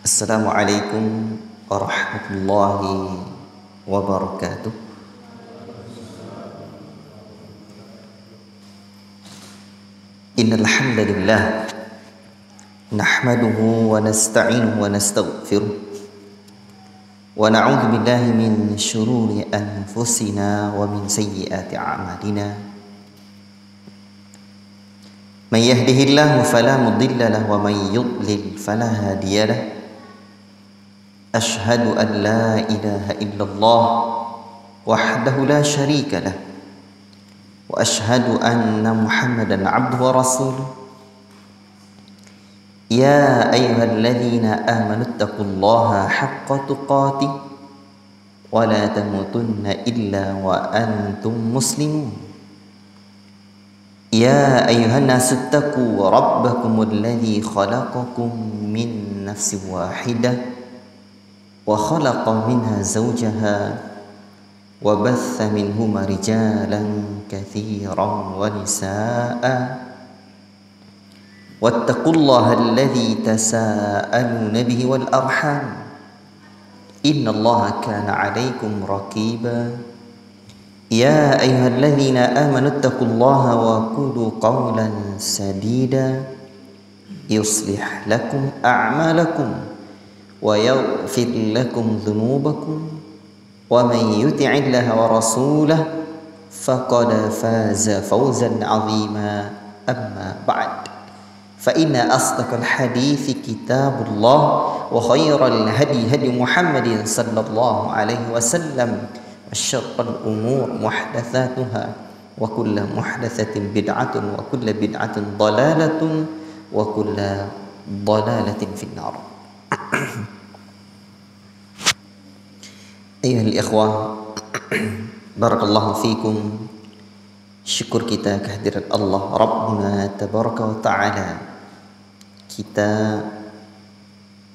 Assalamualaikum warahmatullahi wabarakatuh. Innal hamdalillah nahmaduhu wa nasta'inuhu wa nastaghfiruh wa na'udzu billahi min shururi anfusina wa min sayyiati a'malina. Man yahdihillahu fala mudilla lahu wa man yudlil fala hadiya lahu. Ashhadu an la ilaha illallah wahdahu la syarika lah wa ashhadu anna Muhammadan abduhu wa rasuluh. Ya ayyuhalladzina amanu taqullaha haqqa tuqatih wa la tamutunna illa wa antum muslimun. Ya ayyuhan nasu taqu rabbakumul ladzi khalaqakum min nafsin wahidah wa khalaqa minha zawjaha wa batha minhuma rijalan katsiran wa nisaa'a wattaqullaha alladzi tasaaluna bihi wal arham innallaha kana 'alaykum raqiba. Ya ayyuhalladzina amanu taqullaha wa qulu qawlan sadida yuslih lakum a'malakum wa yaghfir lakum dhunubakum wa man yuti'illaha wa rasulahu faqad faza fawzan 'azima. Amma ba'd, fa inna asdaqal hadithi kitabullah wa khairal hadi hadi Muhammadin sallallahu alaihi wasallam wa syarrul umur muhdatsatuha wa kullu muhdatsatin bid'atun wa kullu bid'atin dhalalatun wa kullu dhalalatin finnar. Ayyuhal ikhwah, barakallahu fikum. Syukur kita kehadirat Allah Rabbuna tabaraka wa ta'ala. Kita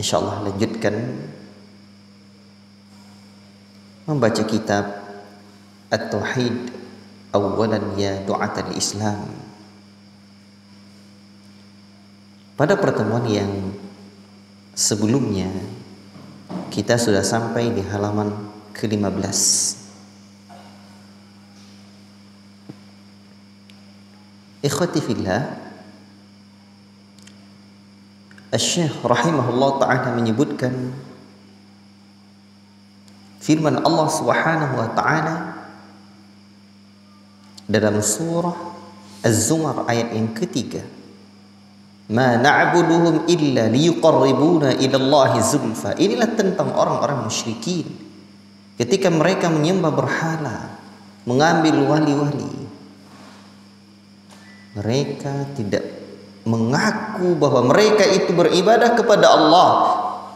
insyaallah lanjutkan membaca kitab At-Tauhid Awalan Ya Du'atal Islam. Pada pertemuan yang sebelumnya kita sudah sampai di halaman ke-15. Ikhwati fillah, Asy-Syaikh rahimahullah ta'ala menyebutkan firman Allah Subhanahu wa ta'ala dalam surah Az-Zumar ayat yang ketiga, ma na'buduhum illa liyuqarribuna ila Allahi zulfa. Inilah tentang orang-orang musyrikin ketika mereka menyembah berhala, mengambil wali-wali. Mereka tidak mengaku bahwa mereka itu beribadah kepada Allah,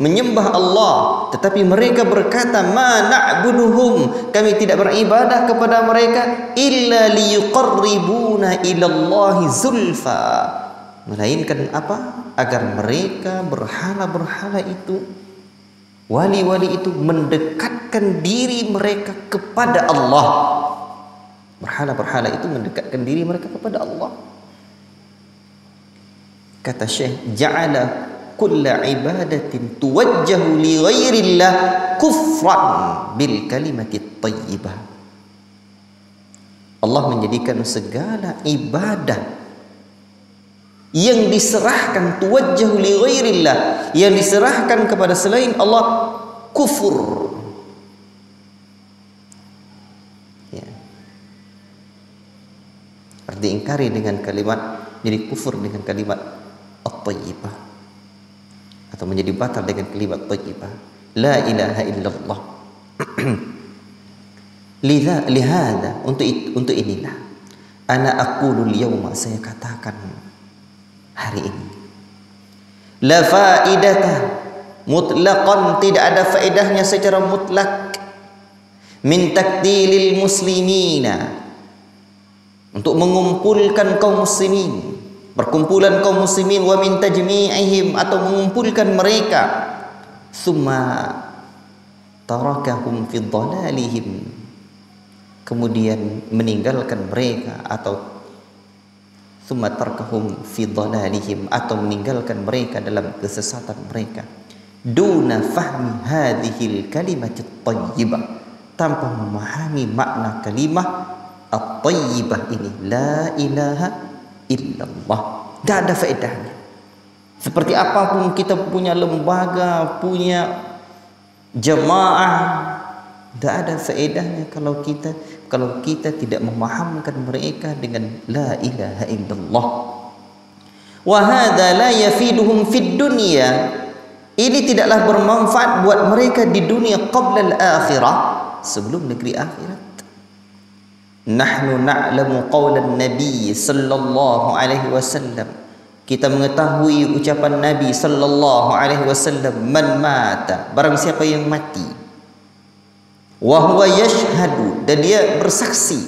menyembah Allah, tetapi mereka berkata ma na'buduhum, kami tidak beribadah kepada mereka illa liyuqarribuna ila Allahi zulfa, melainkan apa? Agar mereka berhala-berhala itu, wali-wali itu mendekatkan diri mereka kepada Allah. Berhala-berhala itu mendekatkan diri mereka kepada Allah. Kata Syekh, ja'ala kulla ibadatin tuwajjahu li ghairillah kufran bil kalimati thayyibah. Allah menjadikan segala ibadah yang diserahkan tuwajjahu li ghairillah, yang diserahkan kepada selain Allah, kufur. Ya. Diingkari dengan kalimat, jadi kufur dengan kalimat at-thayyibah, atau menjadi batal dengan kalimat thayyibah, la ilaha illallah. Lihada, untuk inilah ana aqulul yawma, saya katakan hari ini, la faidata mutlaqan, tidak ada faedahnya secara mutlak, min takdilil muslimina, untuk mengumpulkan kaum muslimin, perkumpulan kaum muslimin, wa min tajmi'ihim, atau mengumpulkan mereka, summa tarakahum fi dhalalihim, kemudian meninggalkan mereka, atau summa tarakahum fi dhalalihim, atau meninggalkan mereka dalam kesesatan mereka. duna fahmi hadhil kalimat at-tayyibah, tanpa memahami makna kalimah at-tayyibah ini, la ilaha illallah. Tidak ada faedahnya. Seperti apapun kita punya lembaga, punya jemaah, tidak ada faedahnya kalau kita tidak memahamkan mereka dengan la ilaha illallah. Wa hadza la yafiduhum fid dunya, ini tidaklah bermanfaat buat mereka di dunia qabla al-akhirah, sebelum negeri akhirat. Nahnu na'lamu qawlan Nabi sallallahu alaihi wasallam, kita mengetahui ucapan Nabi sallallahu alaihi wasallam, man mata, barang siapa yang mati, wa huwa yashhadu, dan dia bersaksi,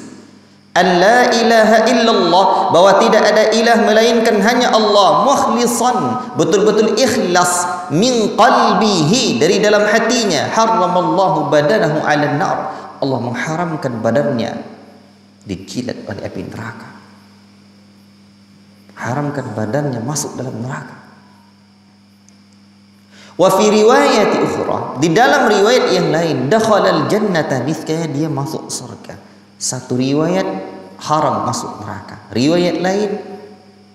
an la ilaha illallah, bahwa tidak ada ilah melainkan hanya Allah, mukhlisan, betul-betul ikhlas, min qalbihi, dari dalam hatinya, haramallahu badanahu 'alan nar, Allah mengharamkan badannya dijilat oleh api neraka, haramkan badannya masuk dalam neraka. Wa fi riwayat ukhra, di dalam riwayat yang lain, dakhalal jannata, niscaya dia masuk surga. Satu riwayat haram masuk neraka, riwayat lain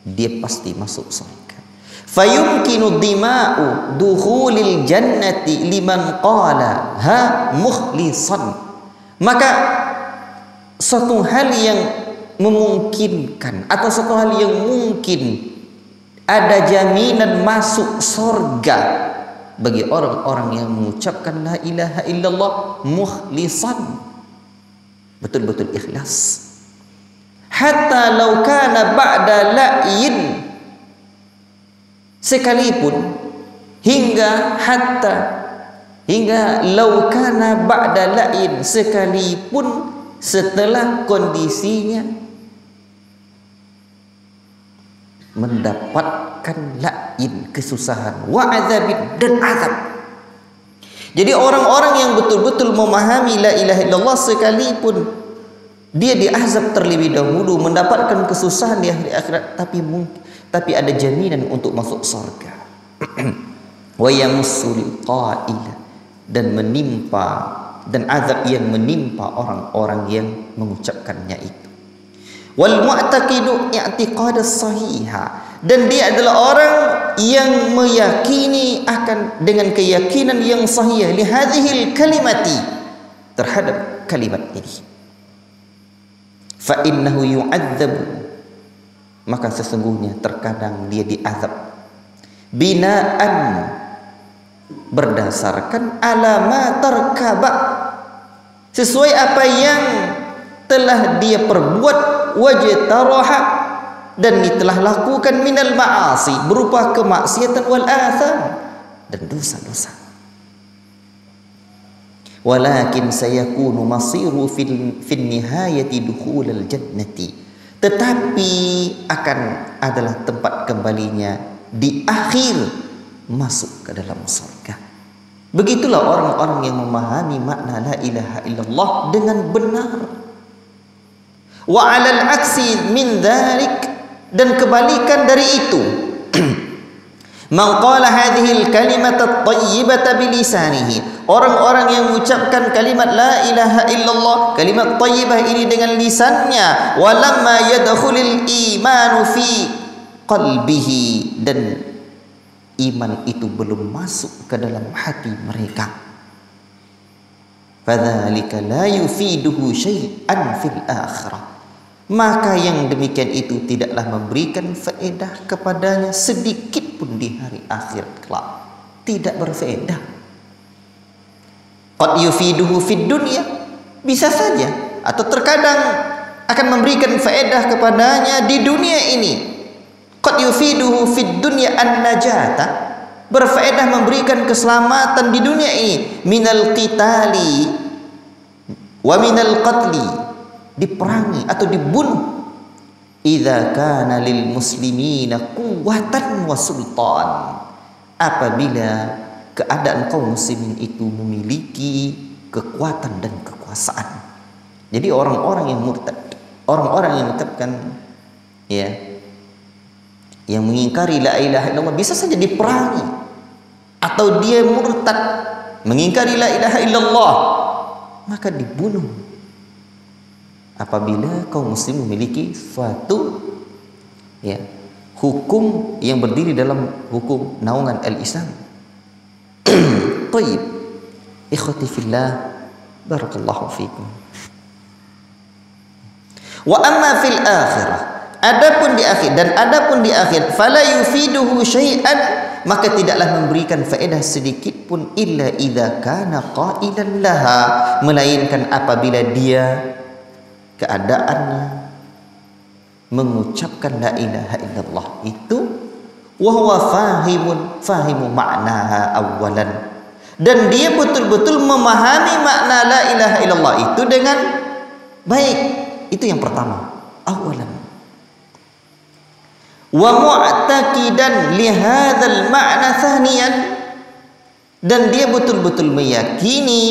dia pasti masuk surga. Fayumkinu dima'u dukhulil jannati liman qala ha mukhlisan, maka suatu hal yang memungkinkan atau suatu hal yang mungkin ada jaminan masuk surga bagi orang-orang yang mengucapkan la ilaha illallah mukhlisan, betul-betul ikhlas. Hatta law kana ba'da la'in, sekalipun hingga law kana ba'da la'in, sekalipun setelah kondisinya mendapatkan la'in, kesusahan, wa azabin, dan azab. Jadi orang-orang yang betul-betul memahami la ilaha illallah, sekalipun dia diazab terlebih dahulu, mendapatkan kesusahan di hari akhirat, tapi ada jaminan untuk masuk surga. Wa yamussul qaila, dan azab yang menimpa orang-orang yang mengucapkannya itu. Wal mu'taqidu i'tiqad as-sahiha, dan dia adalah orang yang meyakini akan dengan keyakinan yang sahih li hadhil kalimati, terhadap kalimat ini. Fa innahu yu'adzabu, maka sesungguhnya terkadang dia diazab, binaan, berdasarkan alama terkaba, sesuai apa yang telah dia perbuat, wajtaraha, dan dia telah lakukan, minal ma'asi, berupa kemaksiatan, wal atham, dan dosa-dosa. Walakin sayakunu masiru fil nihayati dukhulal jannati, tetapi akan adalah tempat kembalinya di akhir masuk ke dalam surga. Begitulah orang-orang yang memahami makna la ilaha illallah dengan benar. Wa 'alal aksi min dzalik, dan kebalikan dari itu, man qala hadhil kalimat at-tayyibata bilisanihi, orang-orang yang mengucapkan kalimat la ilaha illallah, kalimat thayyibah ini dengan lisannya, walamma yadkhulul imanu fi qalbihi, dan iman itu belum masuk ke dalam hati mereka, fadzalika la yufiduhu syai'an fil akhirah, maka yang demikian itu tidaklah memberikan faedah kepadanya sedikit pun di hari akhirat kelak, tidak berfaedah. Qad yufiduhu fid dunya, bisa saja atau terkadang akan memberikan faedah kepadanya di dunia ini. Qad yufiduhu fid dunya an-najata, berfaedah memberikan keselamatan di dunia ini, minal qitali wa minal qatli, diperangi atau dibunuh, idza kana lil muslimina quwwatan wa sultan, apabila keadaan kaum muslimin itu memiliki kekuatan dan kekuasaan. Jadi orang-orang yang murtad, orang-orang yang menetapkan yang mengingkari la ilaha illallah, bisa saja diperangi, atau dia murtad, mengingkari la ilaha illallah, maka dibunuh. Apabila kaum muslim memiliki suatu hukum yang berdiri dalam hukum naungan al-Islam. Tayyib, ikhwati fillah, barakallahu fikum. Wa amma fil akhirah, adapun di akhir fala yufiduhu syai'an, maka tidaklah memberikan faedah sedikit pun illa idza kana qailan laha, melainkan apabila dia keadaannya mengucapkan la ilaha illallah itu wa huwa fahimu maknaha awalan, dan dia betul-betul memahami makna la ilaha illallah itu dengan baik. Itu yang pertama, awalan. Wa mu'taqidan li hadzal ma'na thaniyan, dan dia betul-betul meyakini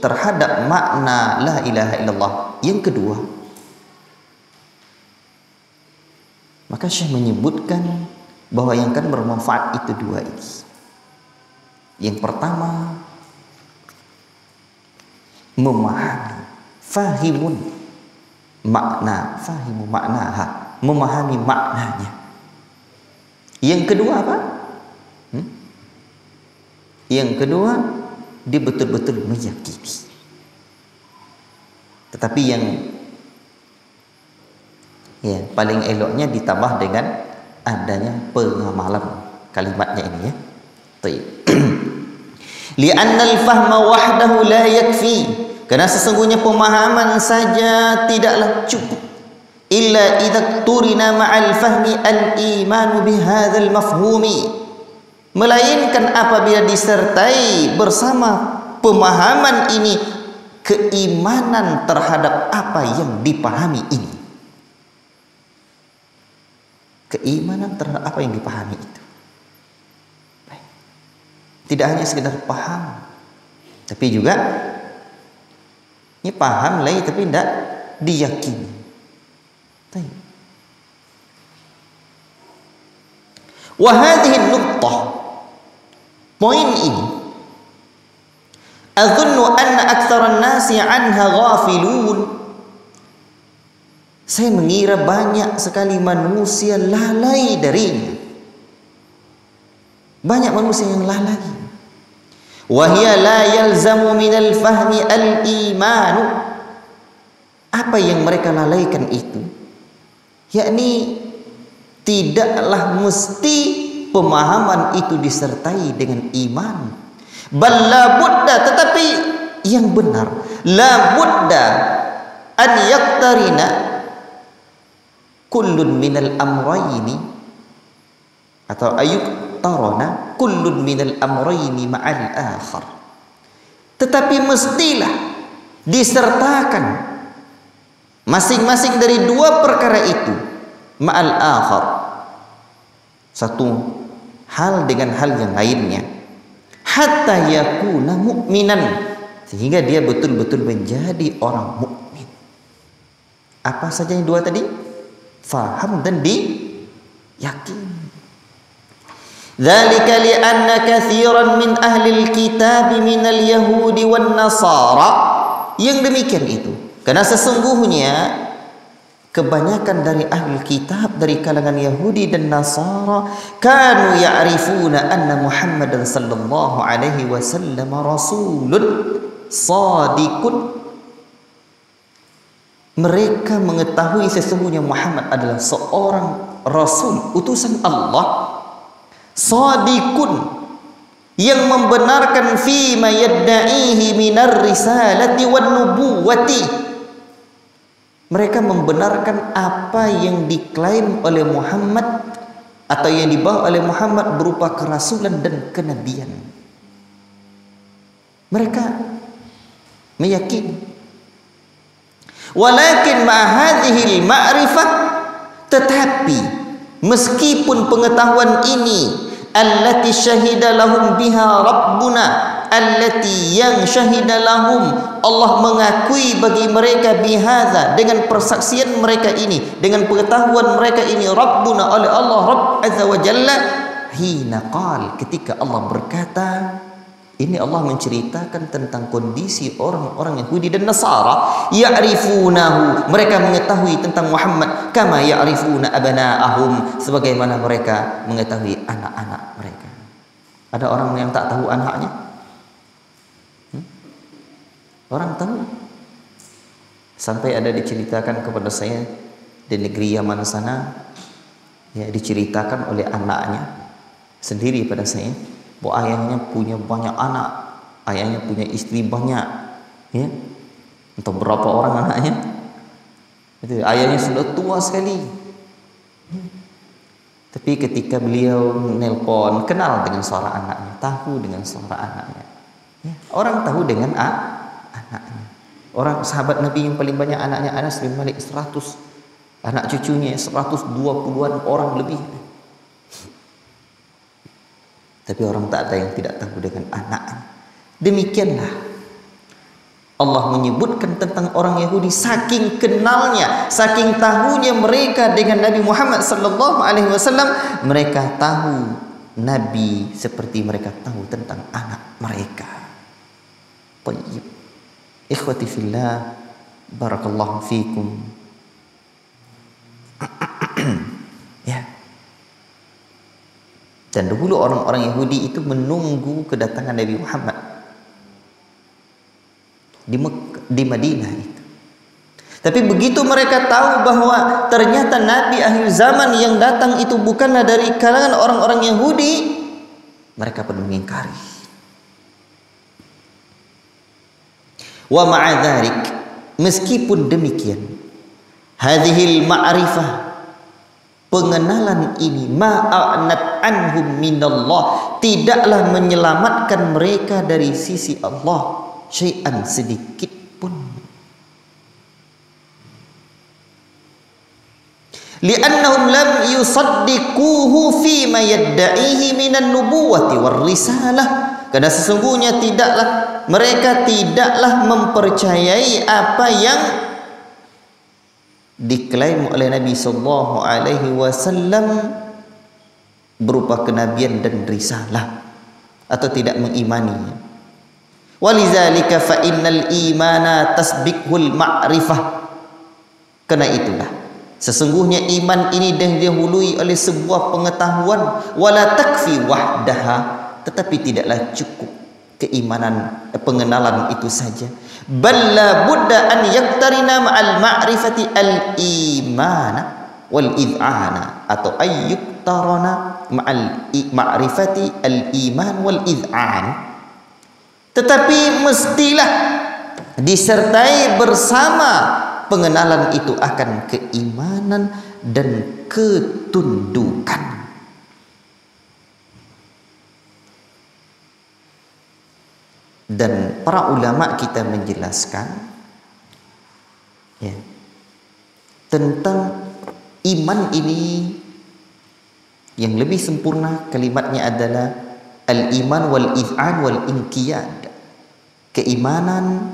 terhadap makna la ilaha illallah yang kedua. Maka Syekh menyebutkan bahwa yang akan bermanfaat itu dua ini. Yang pertama, memahami, fahimu maknaha, memahami maknanya. Yang kedua apa? Yang kedua, dia betul-betul meyakini. Tetapi yang paling eloknya ditambah dengan adanya pengamalan kalimatnya ini ya. Baik. Li'anna al-fahma wahdahu la yakfi, karena sesungguhnya pemahaman saja tidaklah cukup. Illa idza turina ma'al fahmi al-imanu bihadzal mafhumi, melainkan apabila disertai bersama pemahaman ini keimanan terhadap apa yang dipahami ini. Keimanan terhadap apa yang dipahami itu. Tidak hanya sekedar paham, tapi juga ini paham lagi tapi tidak diyakini. Wa hadhihi nuqtah, poin ini, azunnu anna aktsaran nasi anha ghafilun, saya mengira banyak sekali manusia lalai darinya. Banyak manusia yang lalai. Wahia la yalzamu minal fahmi al-imanu. Apa yang mereka lalaikan itu, yakni tidaklah mesti pemahaman itu disertai dengan iman. Bal la budda, tetapi yang benar, la budda an yaqtarina kullun minal amrayni, atau ayuqtarana kullun minal amrayni ma'al akhar, tetapi mestilah disertakan masing-masing dari dua perkara itu, ma'al akhar, satu hal dengan hal yang lainnya, hatta yakuna mu'minan, sehingga dia betul-betul menjadi orang mukmin. Apa saja yang dua tadi? Faham dan diyakin. Dzalika li'anna katsiran min ahli al-kitab min al-yahudi wan nasara. Yang demikian itu karena sesungguhnya kebanyakan dari ahli kitab dari kalangan Yahudi dan Nasara kanu ya'rifuna anna Muhammadan sallallahu alaihi wasallam rasulun sadiqun. Mereka mengetahui sesungguhnya Muhammad adalah seorang rasul, utusan Allah, sadiqun, yang membenarkan fi ma yadda'ihi minar risalati wan nubuwati. Mereka membenarkan apa yang diklaim oleh Muhammad atau yang dibawa oleh Muhammad berupa kerasulan dan kenabian. Mereka meyakini. Walakin ma hadhil ma'rifah, tetapi meskipun pengetahuan ini allati syahida lahum biha rabbuna, allati yang syahida lahum, Allah mengakui bagi mereka bihadza, dengan persaksian mereka ini, dengan pengetahuan mereka ini, rabbuna oleh Allah Rabb azza wa jalla, hina qal, ketika Allah berkata, ini Allah menceritakan tentang kondisi orang-orang Yahudi dan Nasara. Ya'rifunahu, mereka mengetahui tentang Muhammad. Kama ya'rifuna abana'ahum, sebagaimana mereka mengetahui anak-anak mereka. Ada orang yang tak tahu anaknya? Orang tahu. Sampai ada diceritakan kepada saya di negeri Yaman sana, ya, diceritakan oleh anaknya sendiri pada saya, bahwa ayahnya punya banyak anak, ayahnya punya istri banyak, ya, entah berapa orang anaknya. Itu ayahnya sudah tua sekali, tapi ketika beliau nelpon, kenal dengan suara anaknya, tahu dengan suara anaknya, ya, orang tahu dengan anaknya. Orang sahabat Nabi yang paling banyak anaknya Anas bin Malik 100, anak cucunya 120-an orang lebih. Tapi orang tak ada yang tidak tahu dengan anaknya. Demikianlah Allah menyebutkan tentang orang Yahudi, saking kenalnya, saking tahunya mereka dengan Nabi Muhammad sallallahu alaihi wasallam, mereka tahu Nabi seperti mereka tahu tentang anak mereka. Tayyib. Ikhwati fillah, barakallahu fikum. Ya. Dan dahulu orang-orang Yahudi itu menunggu kedatangan Nabi Muhammad di Madinah itu. Tapi begitu mereka tahu bahwa ternyata Nabi akhir zaman yang datang itu bukanlah dari kalangan orang-orang Yahudi, mereka pun mengingkari. Wa ma'a dzalik, meskipun demikian, hadhil ma'rifah, pengenalan ini, ma'anat anhum minallah, tidaklah menyelamatkan mereka dari sisi Allah syai'an sedikit pun. Li'annahum lam yusaddiquhu fi ma yadda'ihi minan nubuwati war risalah, karena sesungguhnya mereka tidaklah mempercayai apa yang diklaim oleh Nabi sallallahu alaihi wasallam berupa kenabian dan risalah, atau tidak mengimaninya. Walizalika fa innal imana tasbiqul ma'rifah, karena itulah sesungguhnya iman ini didahului oleh sebuah pengetahuan. Wala takfi wahdaha, tetapi tidaklah cukup keimanan, pengenalan itu saja. Balla budda an yaktarina ma'al ma'rifati al-imana wal id'ana, atau ayyuktarana ma'al ma'rifati al-iman wal id'an. Tetapi mestilah disertai bersama pengenalan itu akan keimanan dan ketundukan. Dan para ulama kita menjelaskan, ya, tentang iman ini yang lebih sempurna kalimatnya adalah al-iman wal iz'an wal inqiyad, keimanan,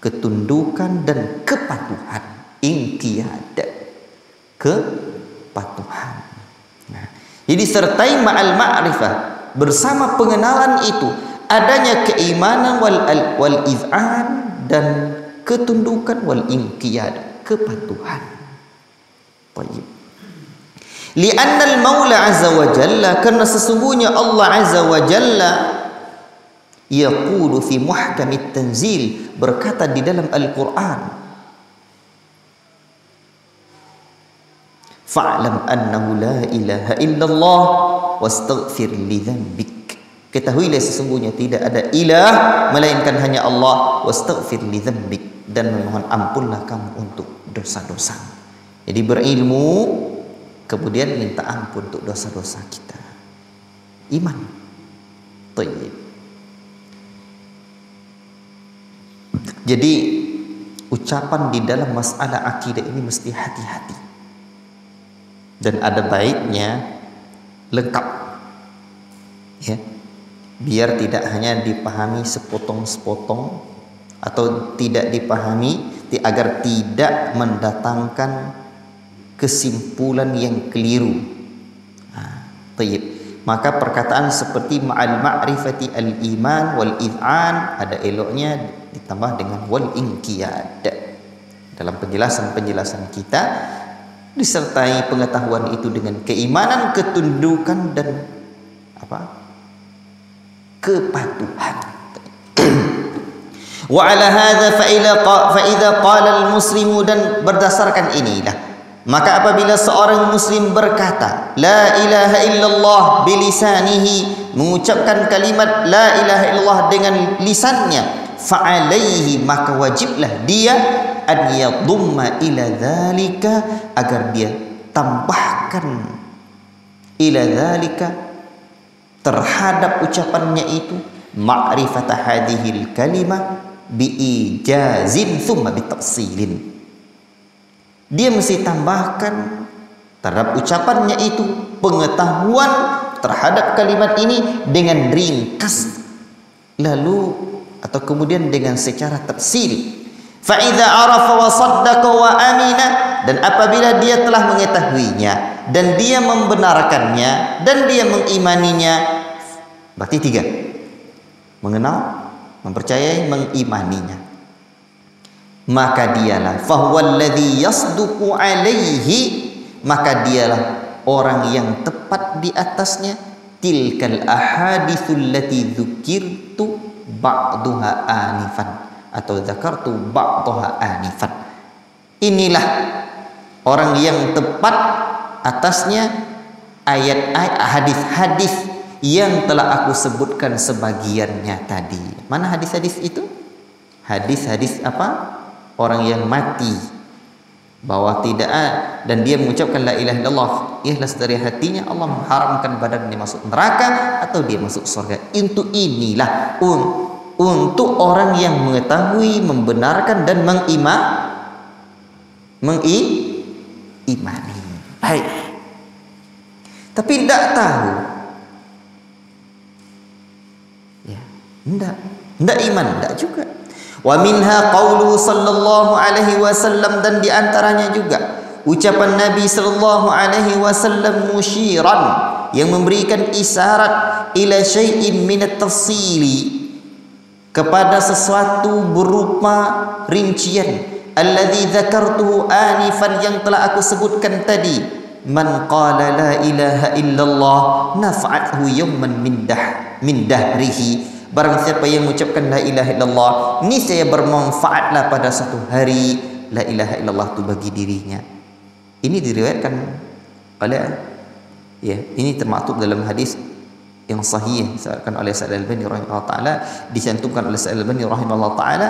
ketundukan dan kepatuhan. Inqiyad, kepatuhan. Nah, jadi sertai ma'al ma'rifah, bersama pengenalan itu adanya keimanan wal iz'an dan ketundukan, wal inqiyad, kepatuhan. Baik. Li'anna al-Maula azza wa jalla, karena sesungguhnya Allah azza wa jalla yaqulu fi muhkamit tanzil, berkata di dalam Al-Qur'an, fa'lam annahu la ilaha illallah wastaghfir li dzambik, ketahuilah sesungguhnya tidak ada ilah melainkan hanya Allah, wastaghfir li dzambik, dan memohon ampunlah kamu untuk dosa-dosa. Jadi berilmu kemudian minta ampun untuk dosa-dosa kita. Iman. Tayyib. Jadi ucapan di dalam masalah akidah ini mesti hati-hati. Dan ada baiknya lengkap. Ya. Biar tidak hanya dipahami sepotong-sepotong atau tidak dipahami agar tidak mendatangkan kesimpulan yang keliru. Tayyib. maka perkataan seperti ma'al ma'rifati al-iman wal id'an ada eloknya ditambah dengan wal inqiyad. Dalam penjelasan-penjelasan kita disertai pengetahuan itu dengan keimanan, ketundukan dan kepatuhan. Wa ala hadza fa idza qala al-muslimu, dan berdasarkan inilah maka apabila seorang muslim berkata la ilaha illallah bilisanihi, mengucapkan kalimat la ilaha illallah dengan lisannya, fa alaihi, maka wajiblah dia an yadhumma ila dzalika, agar dia tambahkan ila dzalika terhadap ucapannya itu ma'rifata hadhil kalimah biijazin thumma bitafsilin. Dia mesti tambahkan terhadap ucapannya itu pengetahuan terhadap kalimat ini dengan ringkas, lalu atau kemudian dengan secara tafsil. Fa idza arafa wa saddaqa wa amina, dan apabila dia telah mengetahuinya dan dia membenarkannya dan dia mengimaninya, berarti 3: mengenal, mempercayai, mengimaninya, maka dialah fahuwal ladzi yasduqu alaihi, maka dialah orang yang tepat di atasnya tilkal ahaditsul lati dzukirtu ba'daha anifan, atau dzakartu ba'daha anifan. Inilah orang yang tepat atasnya ayat-ayat, hadis-hadis yang telah aku sebutkan sebagiannya tadi. Mana hadis-hadis itu? Hadis-hadis apa? Orang yang mati bahwa tidak dan dia mengucapkan la ilaha illallah, ikhlas dari hatinya, Allah mengharamkan badannya masuk neraka atau dia masuk surga. Itu inilah untuk orang yang mengetahui, membenarkan dan mengimani. Baik. Tapi tidak tahu. Ya, tidak iman, tidak juga. Wa minha qauluhu sallallahu alaihi wasallam, dan diantaranya juga ucapan Nabi sallallahu alaihi wasallam musyiran, yang memberikan isyarat ila syai'in min at-tafsili, kepada sesuatu berupa rincian, alladzi dzakartuhu anifan, yang telah aku sebutkan tadi. Man qala la ilaha illallah nafa'athu yawman min dahrihi, barang siapa yang mengucapkan la ilaha illallah, niscaya bermanfaatlah pada satu hari la ilaha illallah itu bagi dirinya. Ini diriwayatkan oleh, ya, ini termaktub dalam hadis yang sahih disebutkan oleh Sa'id Al-Albani rahimahullah taala, dicantumkan oleh Sa'id Al-Albani rahimahullah taala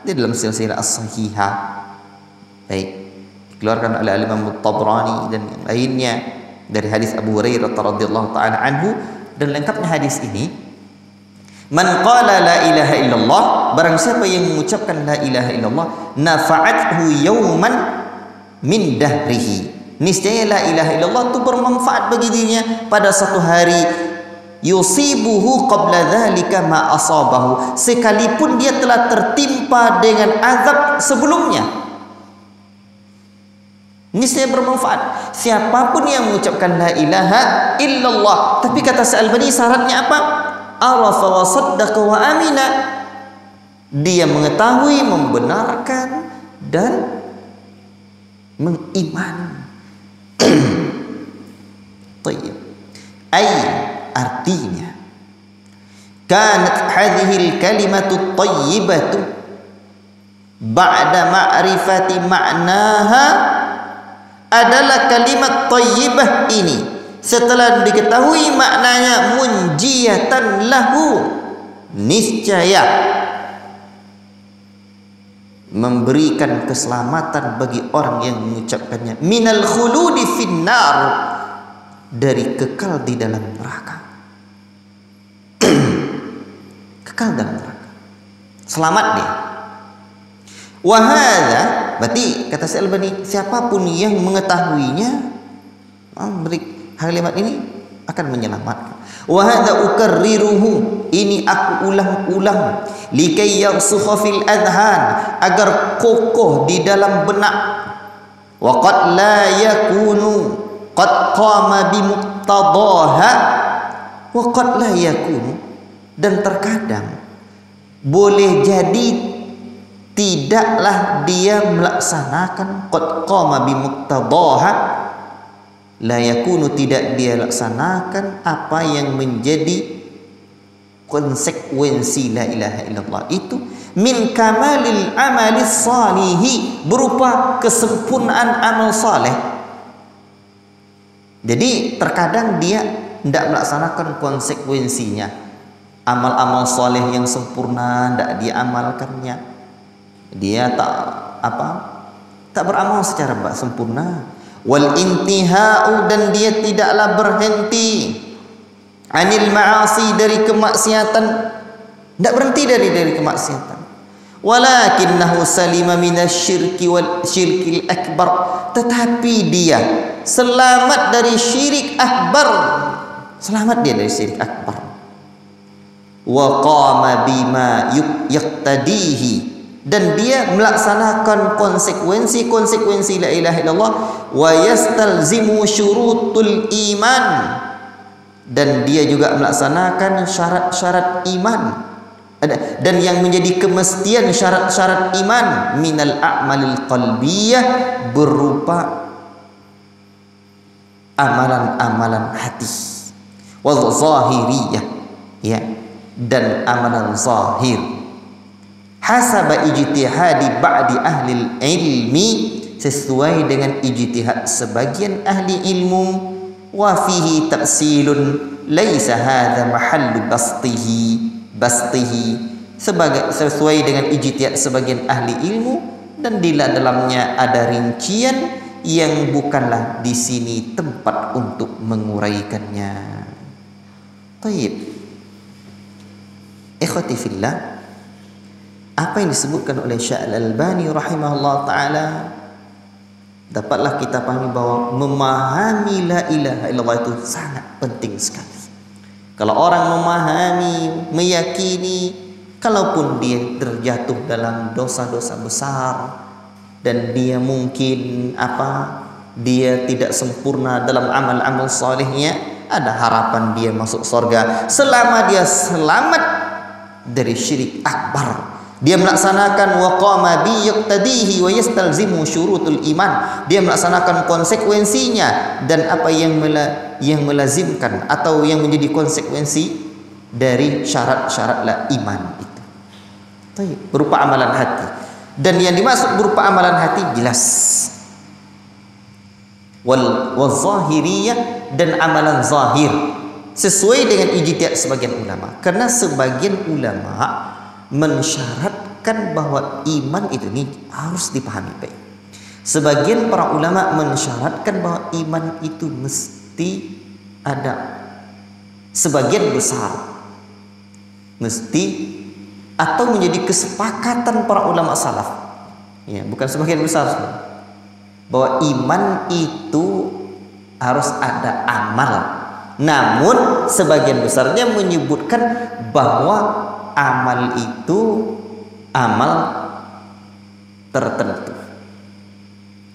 di dalam silsilah as-sahihah. Baik, dikeluarkan oleh Imam At-Tabrani dan yang lainnya dari hadis Abu Hurairah radhiyallahu taala anhu. Dan lengkapnya hadis ini, man qala la ilaha illallah, barang siapa yang mengucapkan la ilaha illallah, nafa'athu yawman min dahrihi, niscaya la ilaha illallah itu bermanfaat bagi dirinya pada satu hari, yusibuhu qabla dzalika ma asabahu, sekalipun dia telah tertimpa dengan azab sebelumnya, niscaya bermanfaat. Siapapun yang mengucapkan la ilaha illallah, tapi kata Al-Albani syaratnya apa? Arafa wa saddaqa wa amina, dia mengetahui, membenarkan dan mengimani. Tayyib. Ay, artinya kanat hadhil kalimatu tayyibatu ba'da ma'rifati ma'naha, adalah kalimat tayyibah ini setelah diketahui maknanya, munjiyatan lahu, niscaya memberikan keselamatan bagi orang yang mengucapkannya, minal khuludi finnar, dari kekal di dalam neraka. Kekal dalam neraka, selamat dia. Wahada, berarti kata Al-Albani, siapapun yang mengetahuinya, kalimat ini akan menyelamatkan. Wa hadza ukarriruhu, ini aku ulang-ulang, likai yarsukha fil adhan, agar kokoh di dalam benak. Wa qad la yakunu qad qama bi muqtadaha, wa qad la yakunu, dan terkadang boleh jadi tidaklah dia melaksanakan qad qama bi muqtadaha, la yakunu, tidak dia laksanakan apa yang menjadi konsekuensi la ilaha illallah itu, min kamalil amalis salihi, berupa kesempurnaan amal saleh. Jadi terkadang dia tidak melaksanakan konsekuensinya, amal-amal saleh yang sempurna tidak dia amalkannya, dia tak beramal secara sempurna. Wal intihau, dan dia tidaklah berhenti, anil ma'asi, dari kemaksiatan, tidak berhenti dari kemaksiatan. Walakinnahu salima minasyirki wal syirkil akbar, tetapi dia selamat dari syirik akbar, selamat dia dari syirik akbar. Wa qama bima yaqtadihi, dan dia melaksanakan konsekuensi la ilaha illallah. Wa yastalzimu syurutul iman, dan dia juga melaksanakan syarat-syarat iman, dan yang menjadi kemestian syarat-syarat iman, minal a'malil qalbiyah, berupa amalan-amalan hati, wal zahiriyah, ya, dan amalan zahir, hasaba ijtihadi ba'di ahlil ilmi, sesuai dengan ijtihad sebagian ahli ilmu. Wa fihi tafsilun laisa hadza mahallu bastihi, sesuai dengan ijtihad sebagian ahli ilmu, dan di dalamnya ada rincian yang bukanlah di sini tempat untuk menguraikannya. Baik, ikhwati fillah, apa yang disebutkan oleh Syekh Al-Albani rahimahullah taala, dapatlah kita pahami bahwa memahami la ilaha illallah itu sangat penting sekali. Kalau orang memahami, meyakini, kalaupun dia terjatuh dalam dosa-dosa besar, dan dia mungkin dia tidak sempurna dalam amal-amal salehnya, ada harapan dia masuk surga selama dia selamat dari syirik akbar. Dia melaksanakan wa qama bi yaqtadihi wa yastalzimu syurutul iman, dia melaksanakan konsekuensinya dan apa yang melazimkan atau yang menjadi konsekuensi dari syarat-syarat la iman itu. Baik, berupa amalan hati. Dan yang dimaksud berupa amalan hati jelas. Wal zahiriyah, dan amalan zahir sesuai dengan ijtihad sebagian ulama. Karena sebagian ulama mensyaratkan bahwa iman itu harus dipahami baik. Sebagian para ulama mensyaratkan bahwa iman itu mesti ada sebagian besar, mesti, atau menjadi kesepakatan para ulama salaf, ya, bukan sebagian besar, bahwa iman itu harus ada amal. Namun sebagian besarnya menyebutkan bahwa amal itu amal tertentu,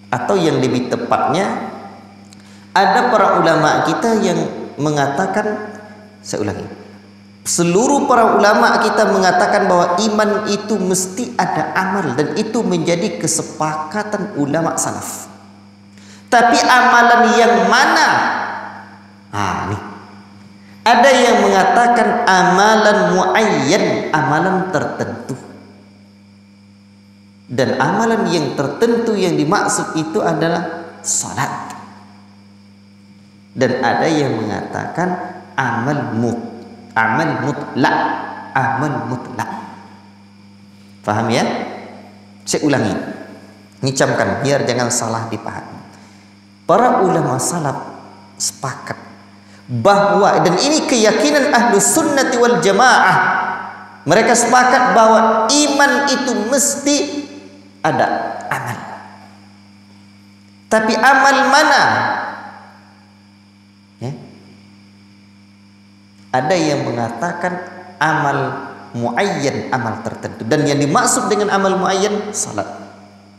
atau yang lebih tepatnya ada para ulama kita yang mengatakan, saya ulangi, seluruh para ulama kita mengatakan bahwa iman itu mesti ada amal, dan itu menjadi kesepakatan ulama salaf. Tapi amalan yang mana? Nih, ada yang mengatakan amalan muayyan, amalan tertentu. Dan amalan yang tertentu yang dimaksud itu adalah salat. Dan ada yang mengatakan amal mutlak. Paham ya? Saya ulangi, ngicamkan biar jangan salah dipahami. Para ulama salaf sepakat bahwa, dan ini keyakinan ahlus sunnati wal jamaah, mereka sepakat bahwa iman itu mesti ada amal. Tapi amal mana? Ya. Ada yang mengatakan amal muayyan, amal tertentu, dan yang dimaksud dengan amal muayyan salat.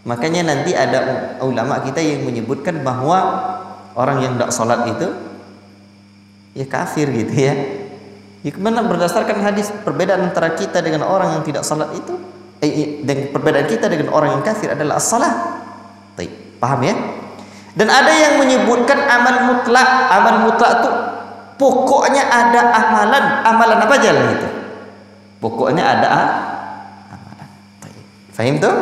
Makanya nanti ada ulama kita yang menyebutkan bahwa orang yang tidak salat itu ya kafir gitu ya. Ya, kemana berdasarkan hadis perbedaan antara kita dengan orang yang tidak salat itu, dengan perbedaan kita dengan orang yang kafir adalah as-salah. Baik, paham ya? Dan ada yang menyebutkan amal mutlak. Amal mutlak itu pokoknya ada amalan. Amalan apa aja lah itu? Pokoknya ada amalan. Baik. Fahim tuh?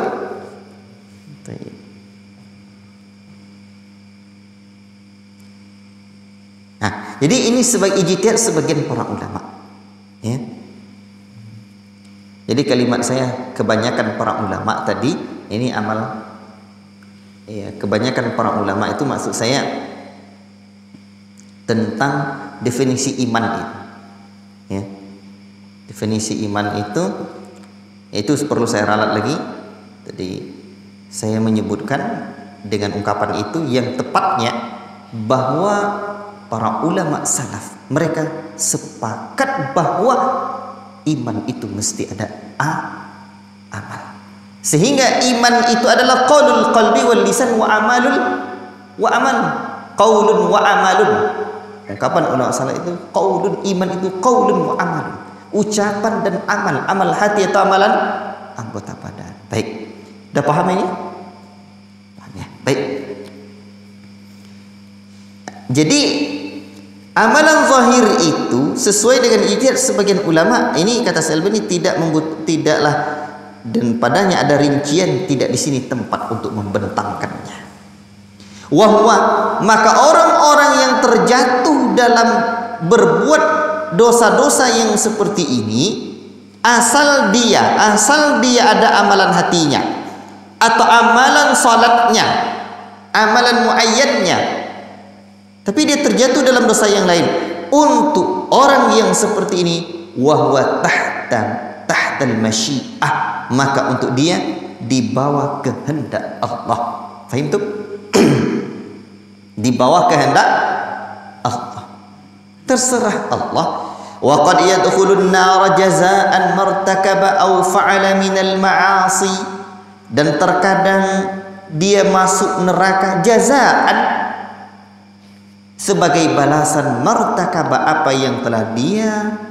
Baik. Nah, jadi ini sebagai ijtihad sebagian para ulama. Ya. Jadi kalimat saya kebanyakan para ulama tadi ini amal. Ya, kebanyakan para ulama itu maksud saya tentang definisi iman itu. Ya. Definisi iman itu perlu saya ralat lagi. Jadi saya menyebutkan dengan ungkapan itu yang tepatnya bahwa para ulama salaf mereka sepakat bahwa iman itu mesti ada amal. Sehingga iman itu adalah qaulul qalbi wal lisan wa amal. Qaulun wa amalun. Ungkapan ulama salaf itu qaulun, iman itu qaulun wa amalun. Ucapan dan amal. Amal hati atau amalan anggota badan. Baik. Sudah paham ini? Paham ya? Baik. Jadi amalan zahir itu sesuai dengan ijtihad sebagian ulama. Ini kata Al-Albani tidaklah dan padanya ada rincian, tidak di sini tempat untuk membentangkannya. Wahwa, maka orang-orang yang terjatuh dalam berbuat dosa-dosa yang seperti ini, asal dia ada amalan hatinya atau amalan salatnya, amalan muayyadnya, tapi dia terjatuh dalam dosa yang lain. Untuk orang yang seperti ini, wahwa tahtal masyiah, maka untuk dia di bawah kehendak Allah. Fahim tuh? Di bawah kehendak Allah. Terserah Allah. Wa qad yadkhulun nar jazaan martakaba aw fa'ala minal ma'asi. Dan terkadang dia masuk neraka jazaan sebagai balasan martakaba apa yang telah dia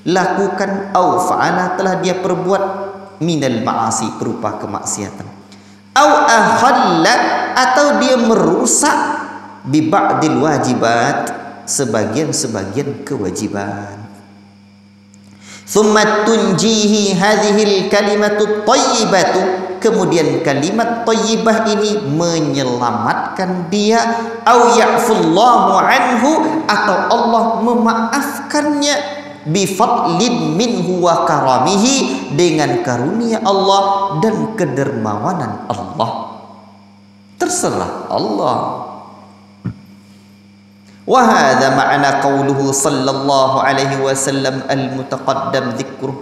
lakukan, au fa'ala telah dia perbuat, minal ma'asi berupa kemaksiatan, au akhalla atau dia merusak bi ba'dil wajibat sebagian kewajiban. Thumma tunjihi hadhil kalimatu thayyibatu, kemudian kalimat thayyibah ini menyelamatkan dia, au ya'fullahu anhu atau Allah memaafkannya, bi fadlin minhu wa karamihi, dengan karunia Allah dan kedermawanan Allah. Terserah Allah. Wa hadza ma'na qauluhu sallallahu alaihi wasallam al-mutaqaddam dzikruh.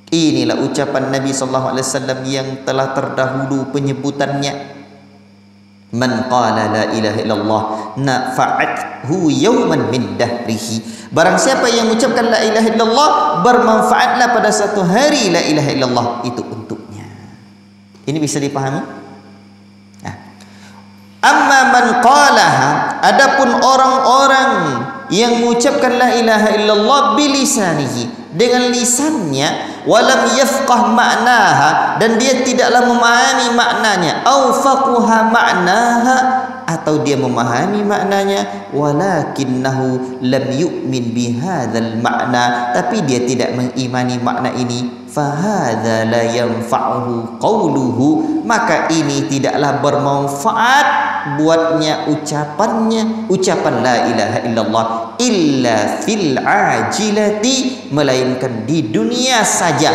Inilah ucapan Nabi sallallahu alaihi wasallam yang telah terdahulu penyebutannya. Man qala la ilaha illallah nafa'athu yawman min dahrihi. Barang siapa yang mengucapkan la ilaha illallah, bermanfaatlah pada satu hari la ilaha illallah itu untuknya. Ini bisa dipahami? Amma man qalaha, adapun orang-orang yang mengucapkan la ilaha illallah bilisanihi, dengan lisannya, walam yafqah ma'naha, dan dia tidaklah memahami maknanya, au faquha ma'naha, atau dia memahami maknanya, walakinnahu lam yu'min bihadzal ma'na, tapi dia tidak mengimani makna ini, fahadza la yanfa'uhu qawluhu, maka ini tidaklah bermanfaat buatnya ucapan la ilaha illallah illa fil ajilati, melainkan di dunia saja.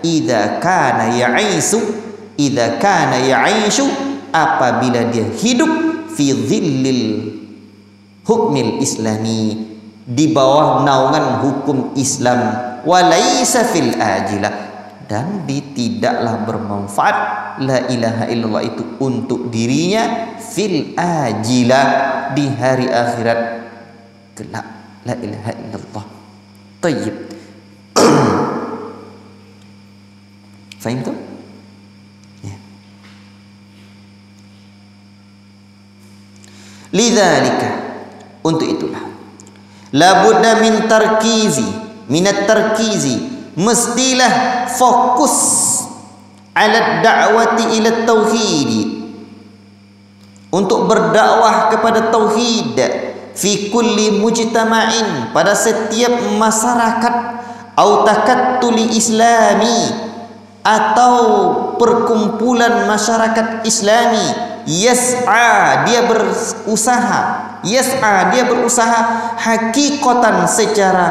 Idza kana ya'ishu, apabila dia hidup fi dhillil hukmil islami, di bawah naungan hukum Islam, walaysa fil ajilah, dan tidaklah bermanfaat la ilaha illallah itu untuk dirinya fil ajilah, di hari akhirat kelak. La ilaha illallah. Tayyib. Fahim tuh? Ya. Lidzalika, untuk itulah, labudda min tarkizi, minat tarkizi, mestilah fokus ala da'wati ila tauhid, untuk berdakwah kepada tauhid, fi kulli mujtama'in, pada setiap masyarakat, au takattuli islami, atau perkumpulan masyarakat Islami, yas'a, dia berusaha, yas'a, dia berusaha, hakikatan, secara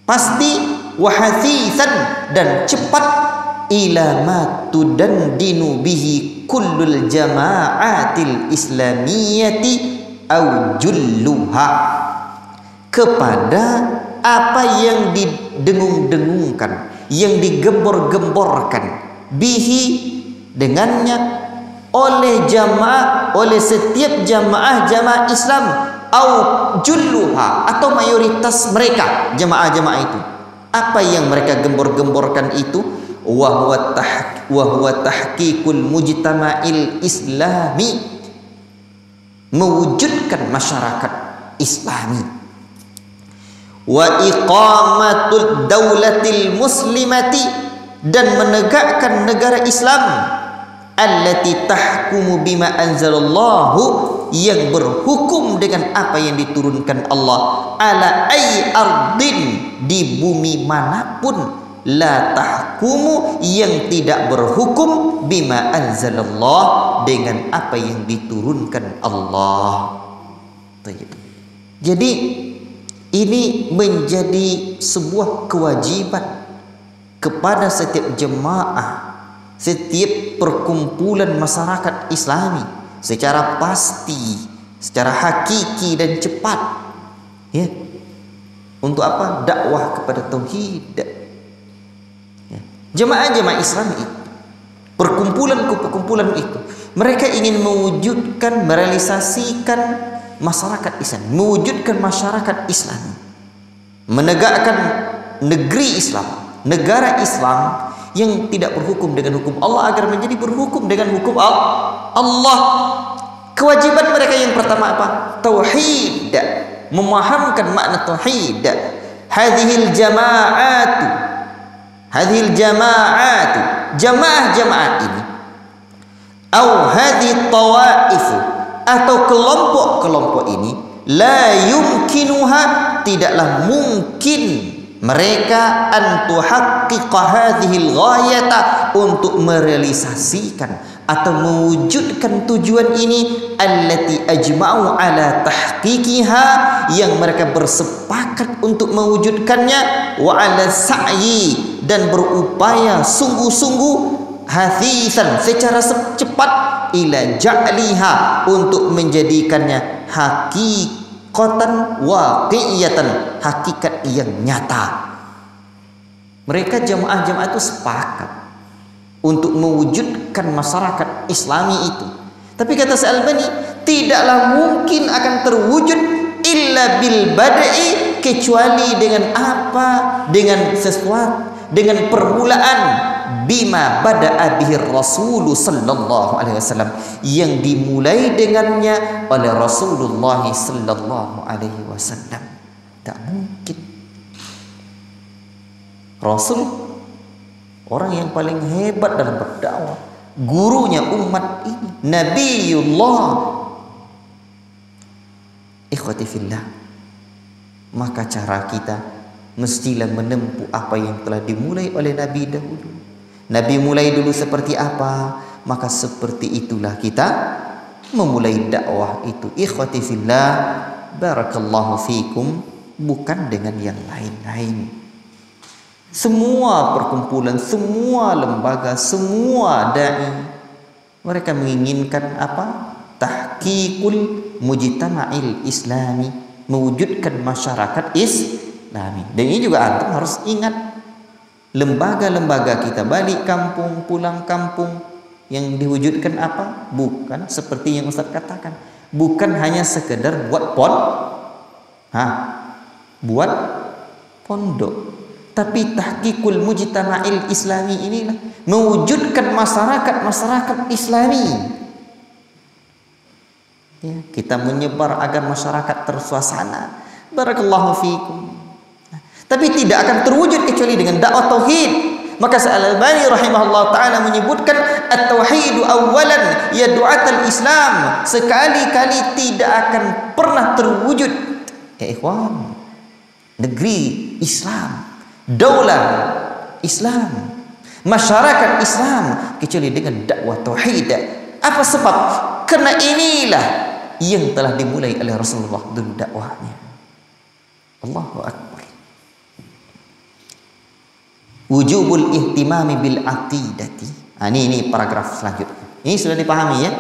pasti, wahathisan, dan cepat, ila ma tudandinu bihi kullul jama'atil islamiyati au julluha, kepada apa yang didengung-dengungkan, yang digembor-gemborkan, bihi, dengannya, oleh jamaah, oleh setiap jamaah Islam, au julluha, atau mayoritas mereka, jamaah itu. Apa yang mereka gembor-gemborkan itu? Wa huwa tahqiqul mujtama'il islami, mewujudkan masyarakat Islami, wa iqamatul daulatil muslimati, dan menegakkan negara Islam, allati tahkumu bima anzalallahu, yang berhukum dengan apa yang diturunkan Allah, ala ay ardin, di bumi manapun, la tahkumu, yang tidak berhukum, bima anzalallah, dengan apa yang diturunkan Allah. Jadi ini menjadi sebuah kewajiban kepada setiap jemaah, setiap perkumpulan masyarakat Islami, secara pasti, secara hakiki dan cepat, ya, untuk apa? Dakwah kepada tauhid. Ya. Jemaah-jemaah Islam itu, perkumpulan itu, mereka ingin mewujudkan, merealisasikan masyarakat Islam, mewujudkan masyarakat Islam, menegakkan negeri Islam, negara Islam yang tidak berhukum dengan hukum Allah, agar menjadi berhukum dengan hukum Allah. Kewajiban mereka yang pertama apa? Tauhid, memahamkan makna tauhid. Hadhil jama'atu, jamaah ini, au hadhi tawaifu, atau kelompok-kelompok ini, la yumkinuha, tidaklah mungkin mereka an tuhaqqiqa hadhil ghayata, untuk merealisasikan atau mewujudkan tujuan ini, allati ajma'u ala tahqiqiha, yang mereka bersepakat untuk mewujudkannya, wa ala sa'yi, dan berupaya sungguh-sungguh, hathisan, secara cepat, ila ja'liha, untuk menjadikannya hakikatan waqi'iyatan, hakikat yang nyata. Mereka jamaah-jamaah itu sepakat untuk mewujudkan masyarakat Islami itu. Tapi kata Al-Albani, tidaklah mungkin akan terwujud illa bil badai, kecuali dengan apa? Dengan sesuatu, dengan permulaan, bima bada'a bihi Rasul sallallahu alaihi wasallam, yang dimulai dengannya oleh Rasulullah sallallahu alaihi wasallam. Tak mungkin. Rasul orang yang paling hebat dalam berdakwah, gurunya umat ini, Nabiullah. Ikhwati fillah, maka cara kita mestilah menempuh apa yang telah dimulai oleh Nabi dahulu. Nabi mulai dulu seperti apa, maka seperti itulah kita memulai dakwah itu. Ikhwati fillah, barakallahu fikum, bukan dengan yang lain-lain. Semua perkumpulan, semua lembaga, semua dai, mereka menginginkan apa? Tahqiqul mujtama'il islami, mewujudkan masyarakat Islami. Dan ini juga antum harus ingat, lembaga-lembaga kita, balik kampung, pulang kampung, yang diwujudkan apa? Bukan seperti yang Ustaz katakan, bukan hanya sekedar buat buat pondok, tapi tahqiqul mujtama'il islami inilah mewujudkan masyarakat Islami. Ya, kita menyebar agar masyarakat tersuasana. Barakallahu fiikum. Tapi tidak akan terwujud kecuali dengan dakwah tauhid. Maka Al-Albani rahimahullah ta'ala menyebutkan at-tauhidu awalan ya du'atal Islam. Sekali-kali tidak akan pernah terwujud ikhwan negeri Islam, daulah Islam, masyarakat Islam kecuali dengan dakwah tauhid. Apa sebab? Karena inilah yang telah dimulai oleh Rasulullah dulu dakwahnya. Allahu akbar. Wujubul ihtimami bil aqidati. Ini paragraf selanjutnya. Ini sudah dipahami ya?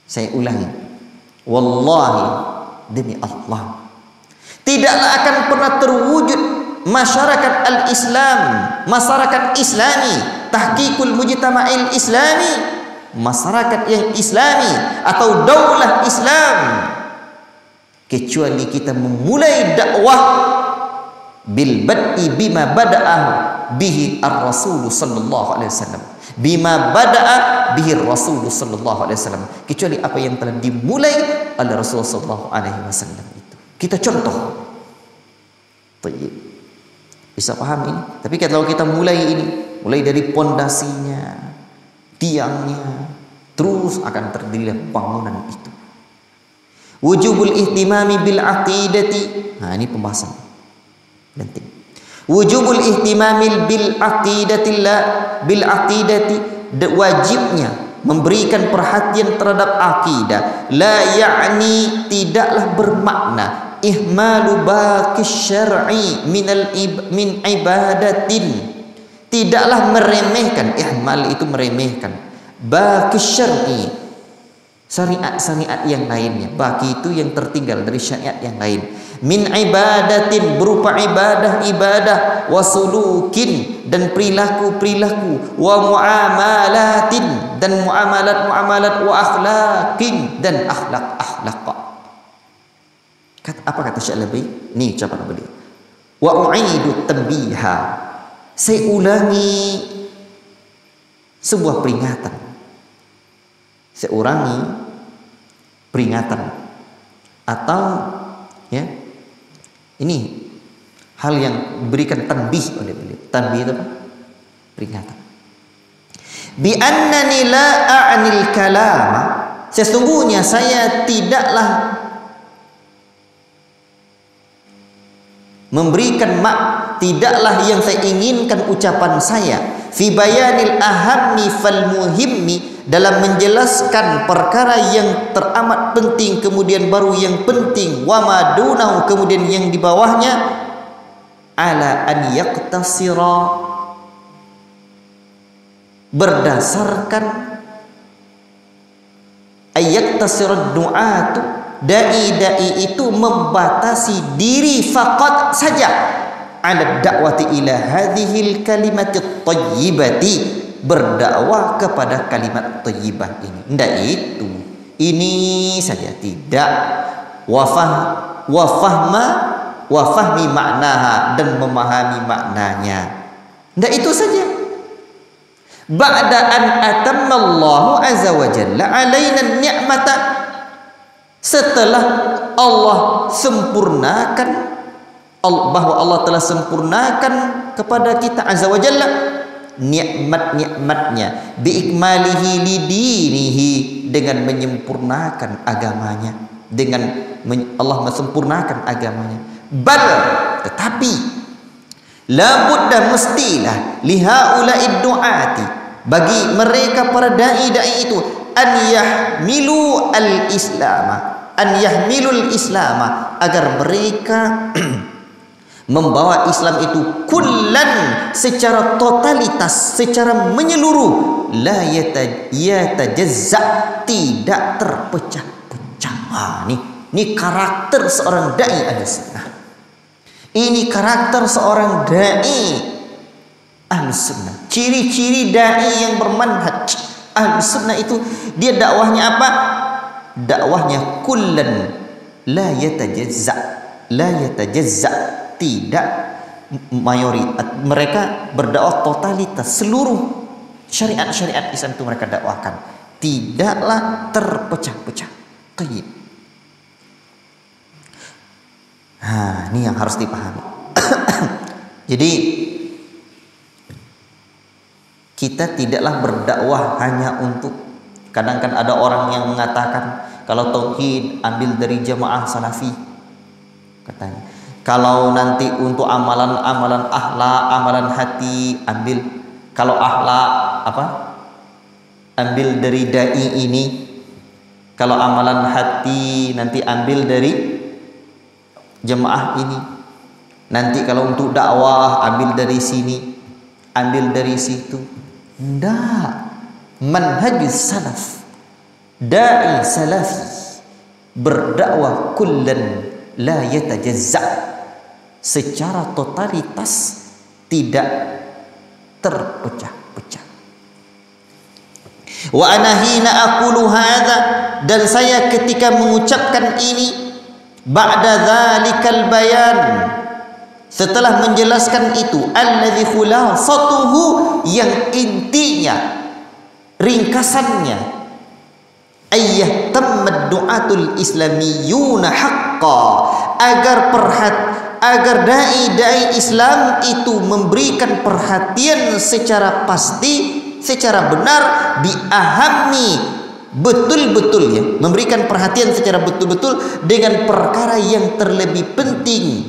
Saya ulangi. Wallahi demi Allah, tidaklah akan pernah terwujud masyarakat al-Islam, masyarakat Islami, tahqiqul mujtama'il Islami, masyarakat yang Islami atau daulah Islam, kecuali kita memulai dakwah bil bad'i bima bada'ah bihi ar-rasul sallallahu alaihi wasallam, bima bada'a bihi ar-rasul sallallahu alaihi wasallam, kecuali apa yang telah dimulai oleh Rasulullah sallallahu alaihi wasallam itu. Kita contoh. Baik. Bisa paham ini? Tapi kalau kita mulai ini, mulai dari pondasinya, tiangnya, terus akan terdiri bangunan itu. Wujubul ihtimami bil aqidati. Nah, ini pembahasan penting. Wujubul ihtimamil bil aqidatillah bil aqidati, wajibnya memberikan perhatian terhadap akidah. La ya'ni, tidaklah bermakna ihmalu baqi syar'i min ibadatin, tidaklah meremehkan. Ihmal itu meremehkan. Baqi syar'i, syariat-syariat yang lainnya. Baqi itu yang tertinggal dari syariat yang lain. Min ibadatin, berupa ibadah-ibadah, wasulukin, dan perilaku-perilaku, wa muamalatin, dan muamalat-muamalat, wa akhlaqin, dan akhlak-akhlak. Apa kata Syalabi? Ini ucapan beliau. Wa u'idu tanbiha, saya ulangi sebuah peringatan. Saya ulangi peringatan atau ya, ini hal yang diberikan tanbih oleh beliau. Tanbih itu apa? Peringatan. Bi annani la a'nil kalama, sesungguhnya saya tidaklah memberikan tidaklah yang saya inginkan ucapan saya fi bayanil ahammi fal muhimmi, dalam menjelaskan perkara yang teramat penting kemudian baru yang penting, wa madunahu, kemudian yang di bawahnya, ala an yaqtasira, berdasarkan ayaktasira du'atu, dai-dai itu membatasi diri faqat saja ala da'wati ila hadhil kalimati thayyibati, berdakwah kepada kalimat thayyibah ini. Tidak itu, ini saja, tidak wafahmi maknaha, dan memahami maknanya. Tidak itu saja. Ba'da an atammallahu azza wa jalla alaina ni'mata, setelah Allah sempurnakan, bahwa Allah telah sempurnakan kepada kita azza wa jalla nikmat-nikmatnya, biikmalihi lidinihi, dengan menyempurnakan agamanya, dengan Allah mesempurnakan agamanya. Bal, tetapi la budda, mestilah, lihaula'id du'ati, bagi mereka para dai-dai itu, an yahmilu al-islama, an yahmilul islama, agar mereka membawa Islam itu kullan, secara totalitas, secara menyeluruh, la yatajazza, tidak terpecah-pecah. Ini karakter seorang dai Ahlussunnah. Ini karakter seorang dai Ahlussunnah. Ciri-ciri dai yang bermanhaj Ahlussunnah itu, dia dakwahnya apa? Dakwahnya kullan, la yatajazza, la yatajazza, tidak mayoritas. Mereka berdakwah totalitas, seluruh syariat-syariat Islam itu mereka dakwahkan, tidaklah terpecah-pecah. Tayyib. Ini yang harus dipahami. Jadi kita tidaklah berdakwah hanya untuk, kadang kan ada orang yang mengatakan kalau tauhid ambil dari jamaah salafi katanya. Kalau nanti untuk amalan-amalan akhlak, amalan hati ambil, kalau akhlak ambil dari dai ini, kalau amalan hati nanti ambil dari jemaah ini, nanti kalau untuk dakwah ambil dari sini, ambil dari situ. Ndak. Manhajus salaf, dai salafi, berdakwah kullan la yatajazza, secara totalitas, tidak terpecah-pecah. Wa ana hina aqulu hadza, dan saya ketika mengucapkan ini, ba'da dzalikal bayan, setelah menjelaskan itu, alladzi khulasatuhu, yang intinya, ringkasannya, ayyahtammad du'atul islamiyuna haqqa, agar dai-dai Islam itu memberikan perhatian secara pasti, secara benar, biahami, betul-betul ya, memberikan perhatian secara betul-betul dengan perkara yang terlebih penting,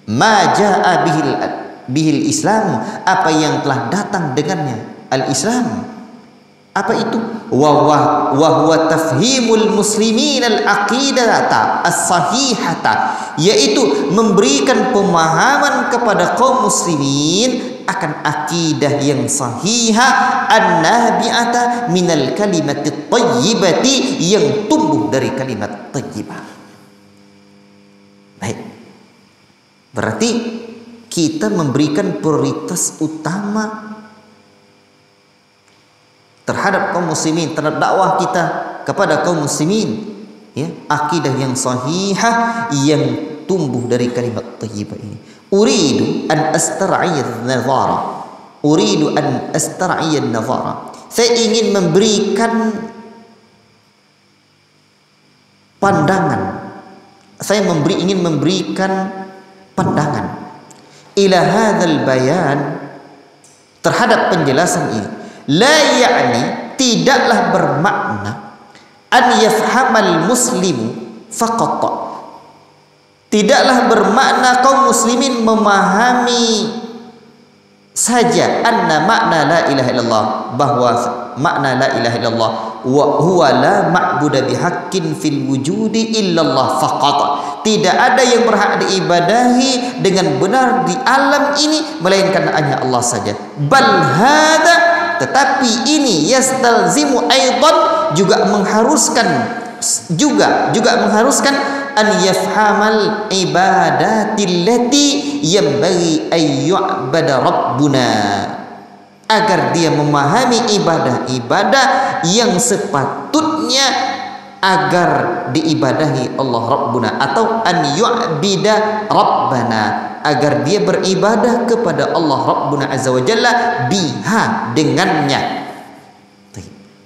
ma jaa bihil Islam, apa yang telah datang dengannya al-Islam. Apa itu? Wa huwa tafhimul muslimin al-aqidata as-sahihata, yaitu memberikan pemahaman kepada kaum muslimin akan akidah yang sahihah, an-nabi'ata minal kalimati thayyibati, yang tumbuh dari kalimat thayyibah. Baik. Berarti kita memberikan prioritas utama terhadap kaum muslimin, terhadap dakwah kita kepada kaum muslimin, ya, akidah yang sahihah yang tumbuh dari kalimat thayyibah ini. Uridu an astar'iyya an-nazara, uridu an astar'iyya an-nazara, saya ingin memberikan pandangan, ingin memberikan pandangan ila hadzal bayan, terhadap penjelasan ini. La ya'ni, tidaklah bermakna an yafhamal muslimu faqat, tidaklah bermakna kaum muslimin memahami saja anna makna la ilaha illallah, bahwa makna la ilaha illallah wa huwa la ma'budu bihaqqin fil wujudi illallah faqat, tidak ada yang berhak diibadahi dengan benar di alam ini melainkan hanya Allah saja. Bal hada, tetapi ini yastalzimu aidan, juga mengharuskan an yafhamal ibadatil-lati yanbaghi ay yu'bada rabbuna, agar dia memahami ibadah-ibadah yang sepatutnya agar diibadahi Allah Rabbuna, atau an yu'bida Rabbana, agar dia beribadah kepada Allah Rabbuna Azza wa Jalla biha, dengannya.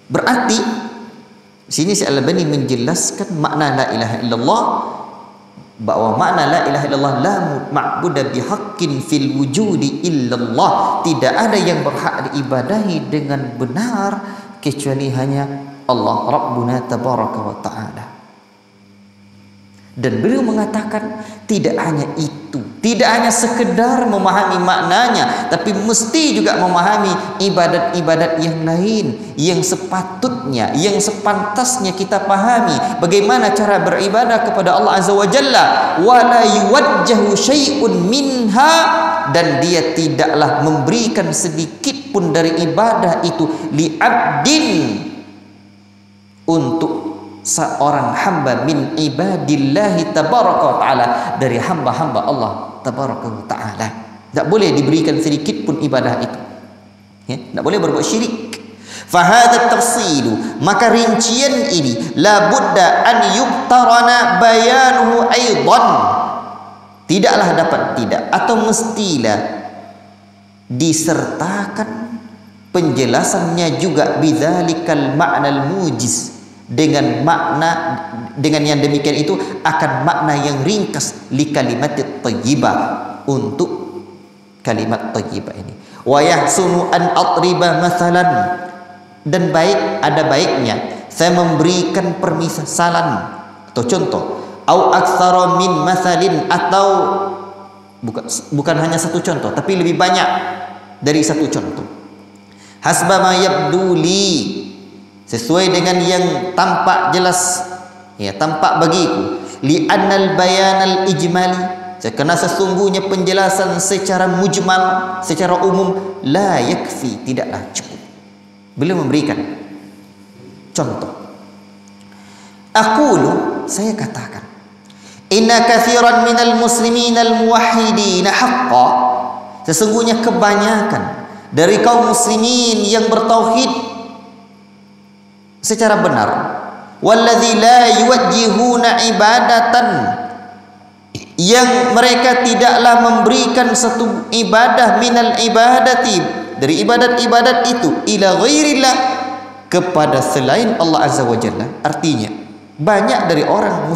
Berarti sini Syekh Al-Albani menjelaskan makna la ilaha illallah, bahwa makna la ilaha illallah la ma'budu bihaqqin fil wujudi illallah, tidak ada yang berhak diibadahi dengan benar kecuali hanya Allah Rabbuna tabaraka wa ta'ala. Dan beliau mengatakan tidak hanya itu, tidak hanya sekedar memahami maknanya, tapi mesti juga memahami ibadat-ibadat yang lain yang sepatutnya, yang sepantasnya kita pahami. Bagaimana cara beribadah kepada Allah Azza wa Jalla, wala yuwajjahu syai'un minha, dan dia tidaklah memberikan sedikit pun dari ibadah itu li abdin, untuk seorang hamba min ibadillahi tabaraka wa ta'ala, dari hamba-hamba Allah tabaraka wa ta'ala. Tak boleh diberikan sedikit pun ibadah itu, ya? Tak boleh berbuat syirik. Fahadha tafsilu, maka rincian ini la budda an yubtarana bayanuhu aidan, tidaklah dapat tidak, atau mestilah disertakan penjelasannya juga, bidzalikal ma'nal mujiz, dengan makna, dengan yang demikian itu akan makna yang ringkas li kalimatit thayyibah, untuk kalimat thayyibah ini. Wa yahsunu an atriba mathalan, dan baik, ada baiknya saya memberikan permisalan atau contoh, au aktsara min mathalin, atau bukan hanya satu contoh tapi lebih banyak dari satu contoh. Hasba ma yabduli, sesuai dengan yang tampak jelas, ya, tampak bagiku. Li annal bayanal ijmali, karena sesungguhnya penjelasan secara mujmal, secara umum, la yakfi, tidaklah cukup. Beliau memberikan contoh. Aqulu, saya katakan, inna katsiran minal muslimin al muwahhidin haqqan, sesungguhnya kebanyakan dari kaum muslimin yang bertauhid secara benar, walladzi la yuwajjihuna ibadatan, yang mereka tidaklah memberikan satu ibadah minal ibadati, dari ibadat-ibadat itu, ila ghairillah, kepada selain Allah Azza wa Jalla. Artinya banyak dari orang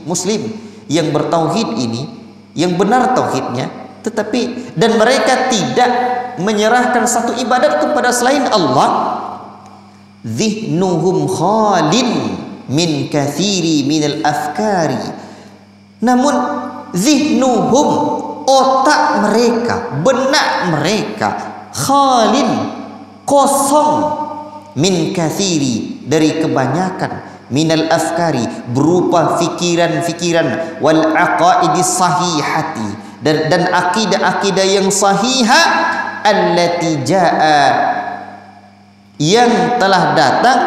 muslim yang bertauhid ini, yang benar tauhidnya, tetapi dan mereka tidak menyerahkan satu ibadat kepada selain Allah. Dhihnuhum khalin min kathiri minal afkari, namun zihnuhum, otak mereka, benak mereka, khalin, kosong, min kathiri, dari kebanyakan, minal afkari, berupa fikiran-fikiran, wal aqaidis sahihati, dan akidah-akidah yang sahihah, allati jaa, yang telah datang,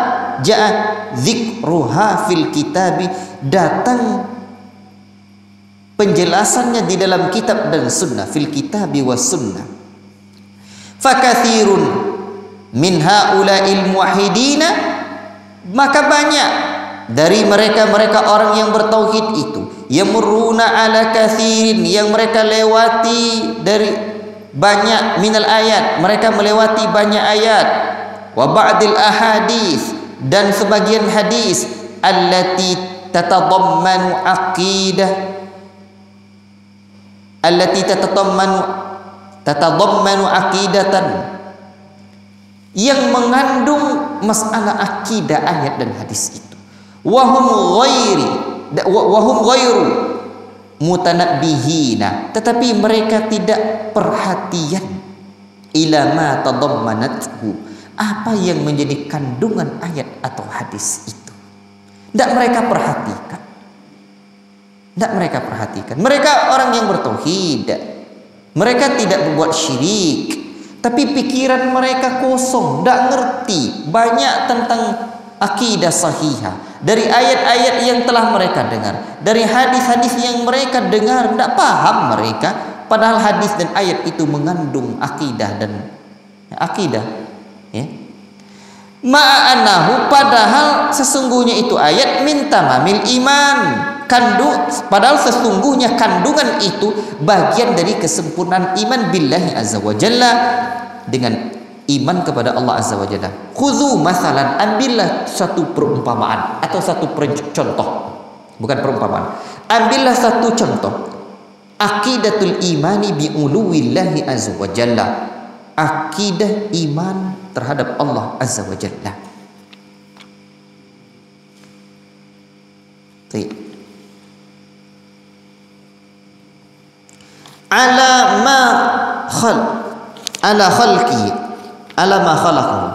jaa dzikruha fil kitabi, datang penjelasannya di dalam kitab dan sunnah, fil kitabi was sunnah. Fakathirun min haula'il muwahhidina, maka banyak dari mereka orang yang bertauhid itu, yamurruna ala kathirin, yang mereka lewati dari banyak, minal ayat, mereka melewati banyak ayat, wa ba'dil ahadits, dan sebagian hadis, allati tatadammanu aqidah, allati tatadammanu aqidatan, yang mengandung masalah akidah ayat dan hadis itu. Wahum ghairu mutanabbihina, tetapi mereka tidak perhatian ila ma tadammanathu, apa yang menjadi kandungan ayat atau hadis itu. Tidak mereka perhatikan. Tidak mereka perhatikan. Mereka orang yang bertauhid, mereka tidak berbuat syirik, tapi pikiran mereka kosong, tidak ngerti banyak tentang akidah sahihah, dari ayat-ayat yang telah mereka dengar, dari hadis-hadis yang mereka dengar, tidak paham mereka, padahal hadis dan ayat itu mengandung akidah dan akidah, ya. Ma'anahu, padahal sesungguhnya itu ayat min tamamil iman, padahal sesungguhnya kandungan itu bagian dari kesempurnaan iman billahi azza wa jalla, dengan iman kepada Allah azza wa jalla. Khudhu masalan, ambillah satu perumpamaan atau satu contoh, bukan perumpamaan, ambillah satu contoh, aqidatul imani bi uluwillahi azza wa jalla, akidah iman terhadap Allah azza wa jalla. Ala ma khalaqahu,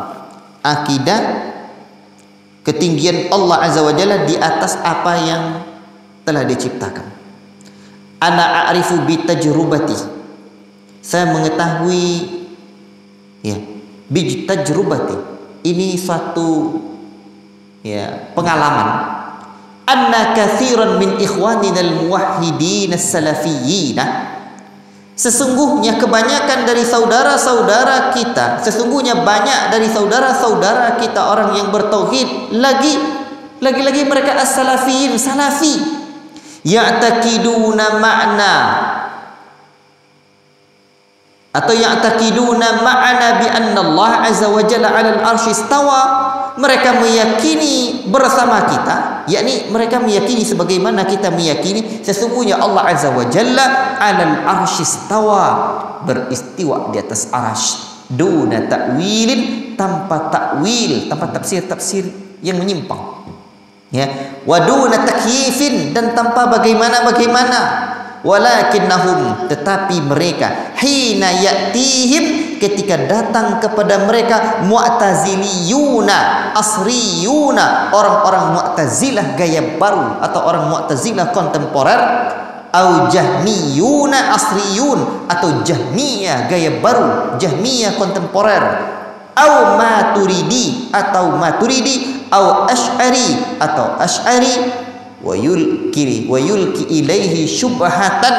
akidah ketinggian Allah azza wa jalla di atas apa yang telah diciptakan. Ana a'rifu bi tajrubati, saya mengetahui, ya, bi tajrubati, ini suatu, ya, pengalaman, anna katsiran min ikhwanina al-muwahhidin as-salafiyyin, sesungguhnya kebanyakan dari saudara-saudara kita, sesungguhnya banyak dari saudara-saudara kita orang yang bertauhid, lagi-lagi mereka as-salafiyin, salafi, ya'taqiduna ma'na, atau ya'taqiduna ma'na bi anna Allah azza wa jalla 'ala al-'arsy istawa, mereka meyakini bersama kita, yakni mereka meyakini sebagaimana kita meyakini sesungguhnya Allah Azza wa Jalla 'alal arsy istawa, beristiwa di atas arsy, duna ta'wilin, tanpa takwil, tanpa tafsir-tafsir yang menyimpang, ya, wa duna takyifin, dan tanpa bagaimana-bagaimana, walakinnahum, tetapi mereka, hina ya'tihim, ketika datang kepada mereka, mu'taziliyuna asriyuna, orang-orang mu'tazilah gaya baru atau orang mu'tazilah kontemporer, au jahmiyuna asriyun, atau jahmiyah gaya baru, jahmiyah kontemporer, au maturidi atau maturidi, au asy'ari atau asy'ari, wa yulki ilaihi syubhatan,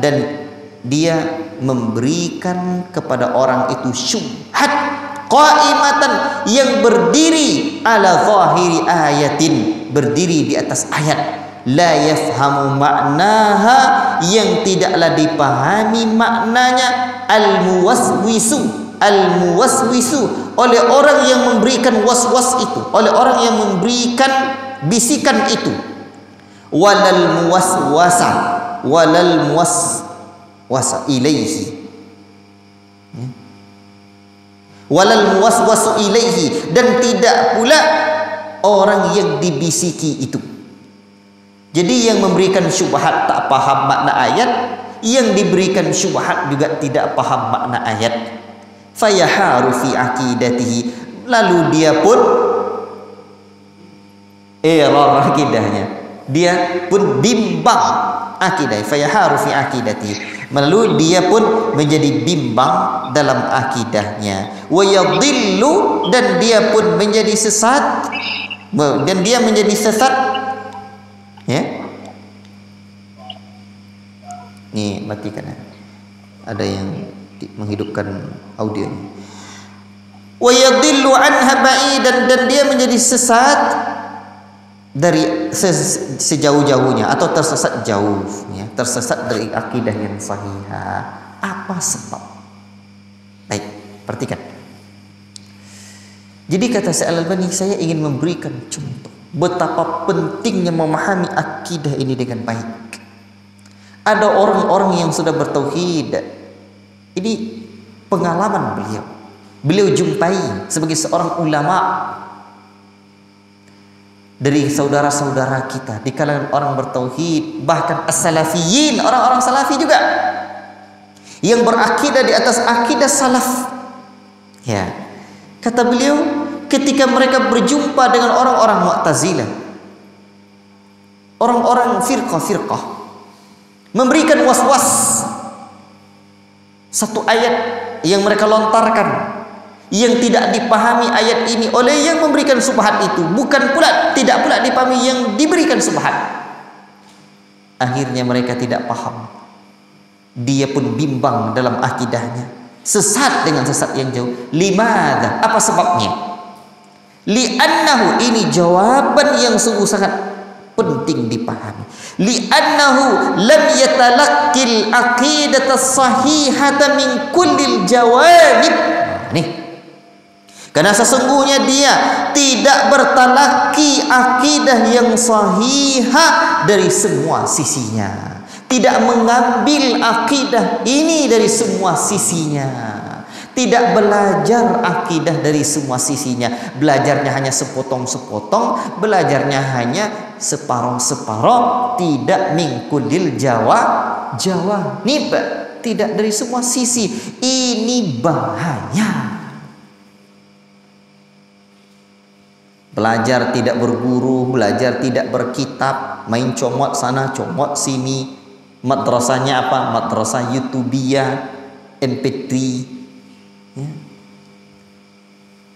dan dia memberikan kepada orang itu syubhat qaimatan, yang berdiri ala zahiri ayatin, berdiri di atas ayat, la yafhamu maknaha, yang tidaklah dipahami maknanya, al-muwaswisu oleh orang yang memberikan was-was itu, oleh orang yang memberikan bisikan itu, walal muwaswasa ilaihi, walal muwaswasu ilaihi, dan tidak pula orang yang dibisiki itu. Jadi yang memberikan syubhat tak paham makna ayat, yang diberikan syubhat juga tidak paham makna ayat. Fayaharu fi aqidatihi, lalu dia pun error akidahnya, dia pun bimbang akidah. Fayaharu fi aqidatihi, lalu dia pun menjadi bimbang dalam akidahnya. Wa yadhillu, dan dia pun menjadi sesat, dan dia menjadi sesat, ya. Nih, matikan ya. Ada yang menghidupkan audio ini. Wa yadhillu anha ba'idan, dan dia menjadi sesat dari sejauh-jauhnya atau tersesat jauh, ya, tersesat dari akidah yang sahihah. Apa sebab? Baik, perhatikan. Jadi kata Syekh Al-Albani, saya ingin memberikan contoh betapa pentingnya memahami akidah ini dengan baik. Ada orang-orang yang sudah bertauhid. Ini pengalaman beliau jumpai sebagai seorang ulama dari saudara-saudara kita di kalangan orang bertauhid, bahkan as-salafiyin, orang-orang salafi juga yang berakidah di atas akidah salaf, ya. Kata beliau, ketika mereka berjumpa dengan orang-orang Mu'tazilah, orang-orang firqah memberikan was-was, satu ayat yang mereka lontarkan yang tidak dipahami ayat ini oleh yang memberikan subhat itu, bukan pula tidak pula dipahami yang diberikan subhat. Akhirnya mereka tidak paham, dia pun bimbang dalam akidahnya, sesat dengan sesat yang jauh. Limadha, apa sebabnya? Li'annahu, ini jawaban yang sungguh sangat penting dipahami. Li'annahu lam yatalaqqil aqidata sahihata min kullil jawanib. Nih, karena sesungguhnya dia tidak bertalaki akidah yang sahihah dari semua sisinya, tidak mengambil akidah ini dari semua sisinya, tidak belajar akidah dari semua sisinya, belajarnya hanya sepotong-sepotong, belajarnya hanya separuh-separuh, tidak mingkudil jawanib, tidak dari semua sisi. Ini bahaya. Belajar tidak berguru, belajar tidak berkitab, main comot sana comot sini. Madrasahnya apa? Madrasah YouTubiyah, MP3, ya.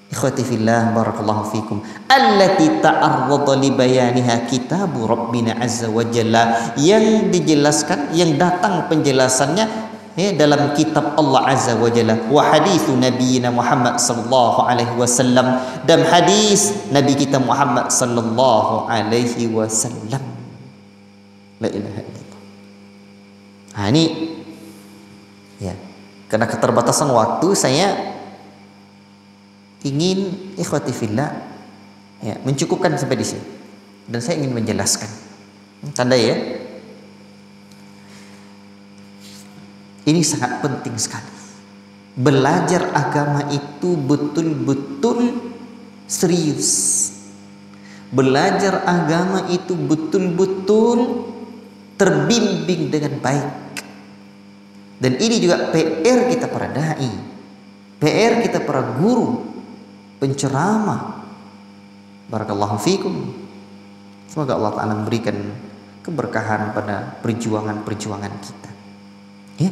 Ikhwati fillah, barakallahu fikum, allati ta'arrada li bayaniha kitabu Rabbina azza wa jalla, yang dijelaskan, yang datang penjelasannya, ya, dalam kitab Allah azza wa jalla, wa hadithu nabiyina Muhammad sallallahu alaihi wasallam, dan hadis nabi kita Muhammad sallallahu alaihi wasallam. La ilaha illallah. Nah, ini, ya, karena keterbatasan waktu, saya ingin ikhwati fillah Ya, mencukupkan sampai di sini. Dan saya ingin menjelaskan. Tandai ya. Ini sangat penting sekali. Belajar agama itu betul-betul serius. Belajar agama itu betul-betul terbimbing dengan baik. Dan ini juga PR kita para dai, PR kita para guru, penceramah. Barakallahu fikum. Semoga Allah Ta'ala memberikan keberkahan pada perjuangan-perjuangan kita, ya,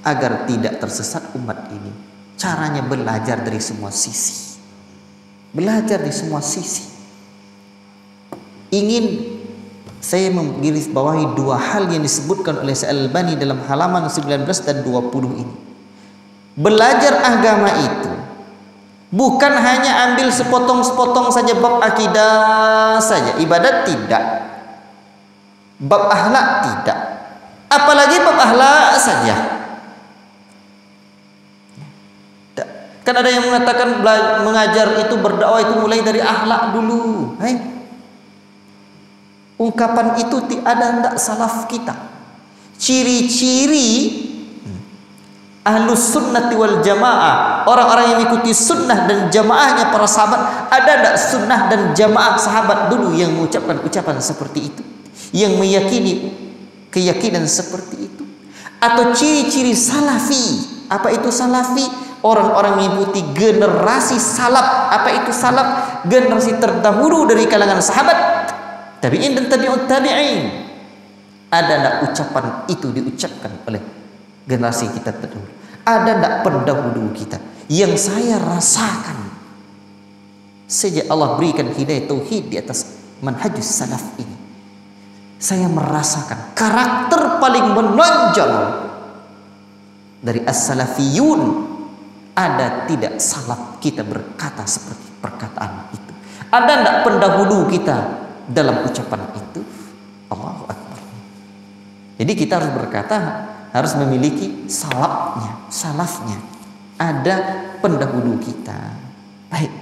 agar tidak tersesat umat ini. Caranya belajar dari semua sisi. Belajar di semua sisi. Ingin saya menggarisbawahi dua hal yang disebutkan oleh Al-Albani dalam halaman 19 dan 20 ini. Belajar agama itu bukan hanya ambil sepotong-sepotong saja bab akidah saja, ibadat tidak, bab akhlak tidak, apalagi bab akhlak saja. Kan ada yang mengatakan mengajar itu, berdakwah itu mulai dari akhlak dulu. Hai, ungkapan itu ada hendak salaf kita. Ciri-ciri ahlus sunnati wal jamaah, orang-orang yang mengikuti sunnah dan jamaahnya para sahabat, ada tidak sunnah dan jamaah sahabat dulu yang mengucapkan ucapan seperti itu, yang meyakini keyakinan seperti itu? Atau ciri-ciri salafi? Apa itu salafi? Orang-orang mengikuti generasi salaf. Apa itu salaf? Generasi terdahulu dari kalangan sahabat, tabi'in dan tabi'ut tabi'in. Ada tidak ucapan itu diucapkan oleh generasi kita terdahulu? Ada tidak pendahulu kita? Yang saya rasakan sejak Allah berikan hidayah tauhid di atas manhajus salaf ini, saya merasakan karakter paling menonjol dari as-salafiyun. Ada tidak salaf kita berkata seperti perkataan itu? Ada tidak pendahulu kita dalam ucapan itu? Allahu Akbar. Jadi kita harus berkata, harus memiliki salafnya. Ada pendahulu kita. Baik.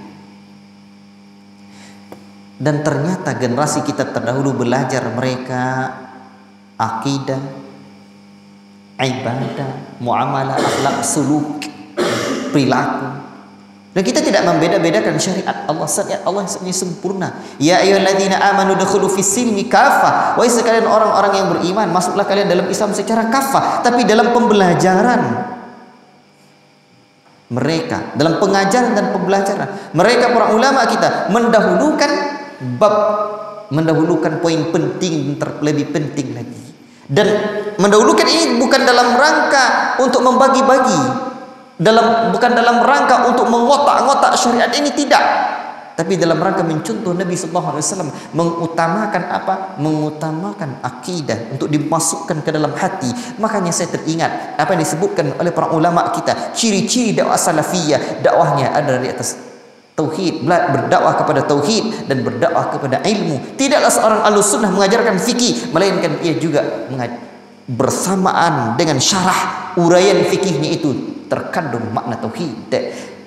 Dan ternyata generasi kita terdahulu belajar mereka akidah, ibadah, muamalah, akhlak, suluk, perilaku. Dan kita tidak membeda-bedakan syariat Allah. Syariat Allah ini sempurna. Ya ayyuhalladzina amanu dukhulu fis-silmi kafah. Wahai sekalian orang-orang yang beriman, masuklah kalian dalam Islam secara kafah. Tapi dalam pembelajaran mereka, dalam pengajaran dan pembelajaran mereka, para ulama kita mendahulukan mendahulukan poin penting lebih penting lagi. Dan mendahulukan ini bukan dalam rangka untuk membagi-bagi, bukan dalam rangka untuk mengotak-ngotak syariat ini, tidak, tapi dalam rangka mencontoh Nabi SAW, mengutamakan apa? Mengutamakan akidah untuk dimasukkan ke dalam hati. Makanya saya teringat apa yang disebutkan oleh para ulama kita, ciri-ciri dakwah salafiyah. Dakwahnya ada di atas tauhid, berdakwah kepada tauhid dan berdakwah kepada ilmu. Tidaklah seorang ahlussunnah mengajarkan fikih, melainkan ia juga bersamaan dengan syarah uraian fikihnya itu terkandung makna tauhid.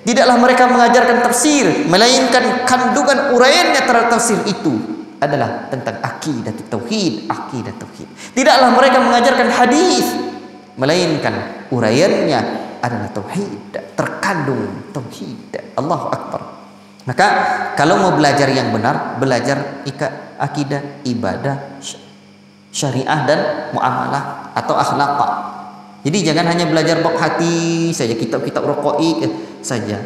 Tidaklah mereka mengajarkan tafsir, melainkan kandungan uraiannya terhadap tafsir itu adalah tentang akidah tauhid. Tidaklah mereka mengajarkan hadis, melainkan uraiannya adalah tauhid, terkandung tauhid. Allahu Akbar. Maka kalau mau belajar yang benar, belajar akidah, ibadah, syariah dan muamalah atau akhlak. Jadi jangan hanya belajar bab hati saja, kitab-kitab raqaiq saja.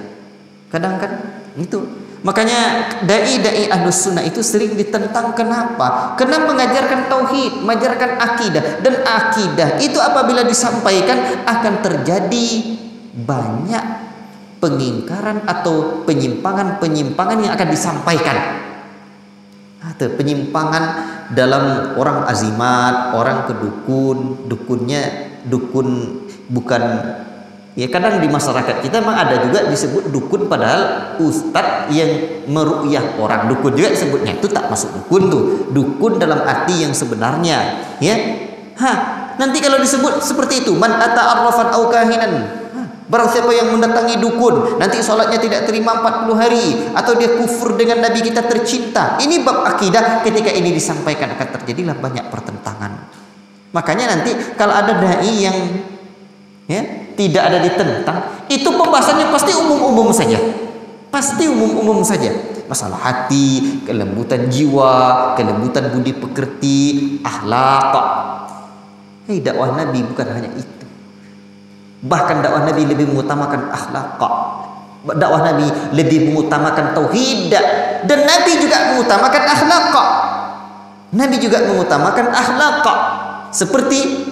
Kadang kan itu. Makanya dai-dai ahlus sunnah itu sering ditentang. Kenapa? Karena mengajarkan tauhid, mengajarkan akidah, dan akidah itu apabila disampaikan akan terjadi banyak pengingkaran atau penyimpangan-penyimpangan yang akan disampaikan. Atau penyimpangan dalam orang azimat, orang ke dukun bukan, ya kadang di masyarakat kita memang ada juga disebut dukun, padahal ustadz yang meruqyah orang, dukun juga disebutnya, itu tak masuk dukun tuh, dukun dalam arti yang sebenarnya, ya. Nanti kalau disebut seperti itu, man ata arrafan au kahinan, Barang siapa yang mendatangi dukun, nanti sholatnya tidak terima 40 hari, atau dia kufur dengan Nabi kita tercinta. Ini bab akidah. Ketika ini disampaikan akan terjadilah banyak pertentangan. Makanya nanti kalau ada dai yang tidak ada ditentang, itu pembahasannya pasti umum-umum saja. Pasti umum-umum saja. Masalah hati, kelembutan jiwa, kelembutan budi pekerti, akhlak. Dakwah Nabi bukan hanya itu. Bahkan dakwah Nabi lebih mengutamakan akhlak. Dakwah Nabi lebih mengutamakan tauhid, dan Nabi juga mengutamakan akhlak. Nabi juga mengutamakan akhlak. Seperti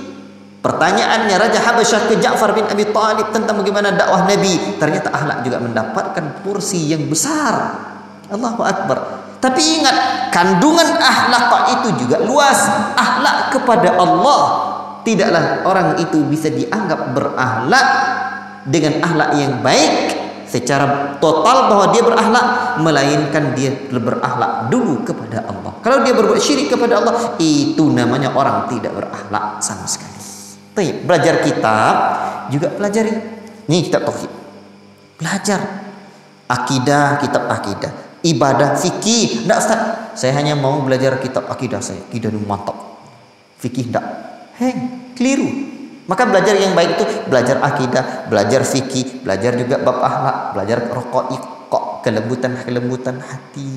pertanyaannya Raja Habasyah ke Ja'far bin Abi Thalib tentang bagaimana dakwah Nabi, ternyata akhlak juga mendapatkan porsi yang besar. Allahu Akbar. Tapi ingat, kandungan akhlak itu juga luas. Akhlak kepada Allah, tidaklah orang itu bisa dianggap berakhlak dengan akhlak yang baik secara total bahwa dia berakhlak, melainkan dia berakhlak dulu kepada Allah. Kalau dia berbuat syirik kepada Allah, itu namanya orang tidak berakhlak sama sekali. Belajar kitab juga pelajari. Nih kitab tauhid. Belajar akidah, kitab akidah, ibadah, fikih. Enggak Ustaz, saya hanya mau belajar kitab akidah saya. Akidah mantap. Fikih enggak. Keliru. Maka belajar yang baik itu belajar akidah, belajar fikih, belajar juga bab akhlak, belajar raqaiq, kelembutan hati.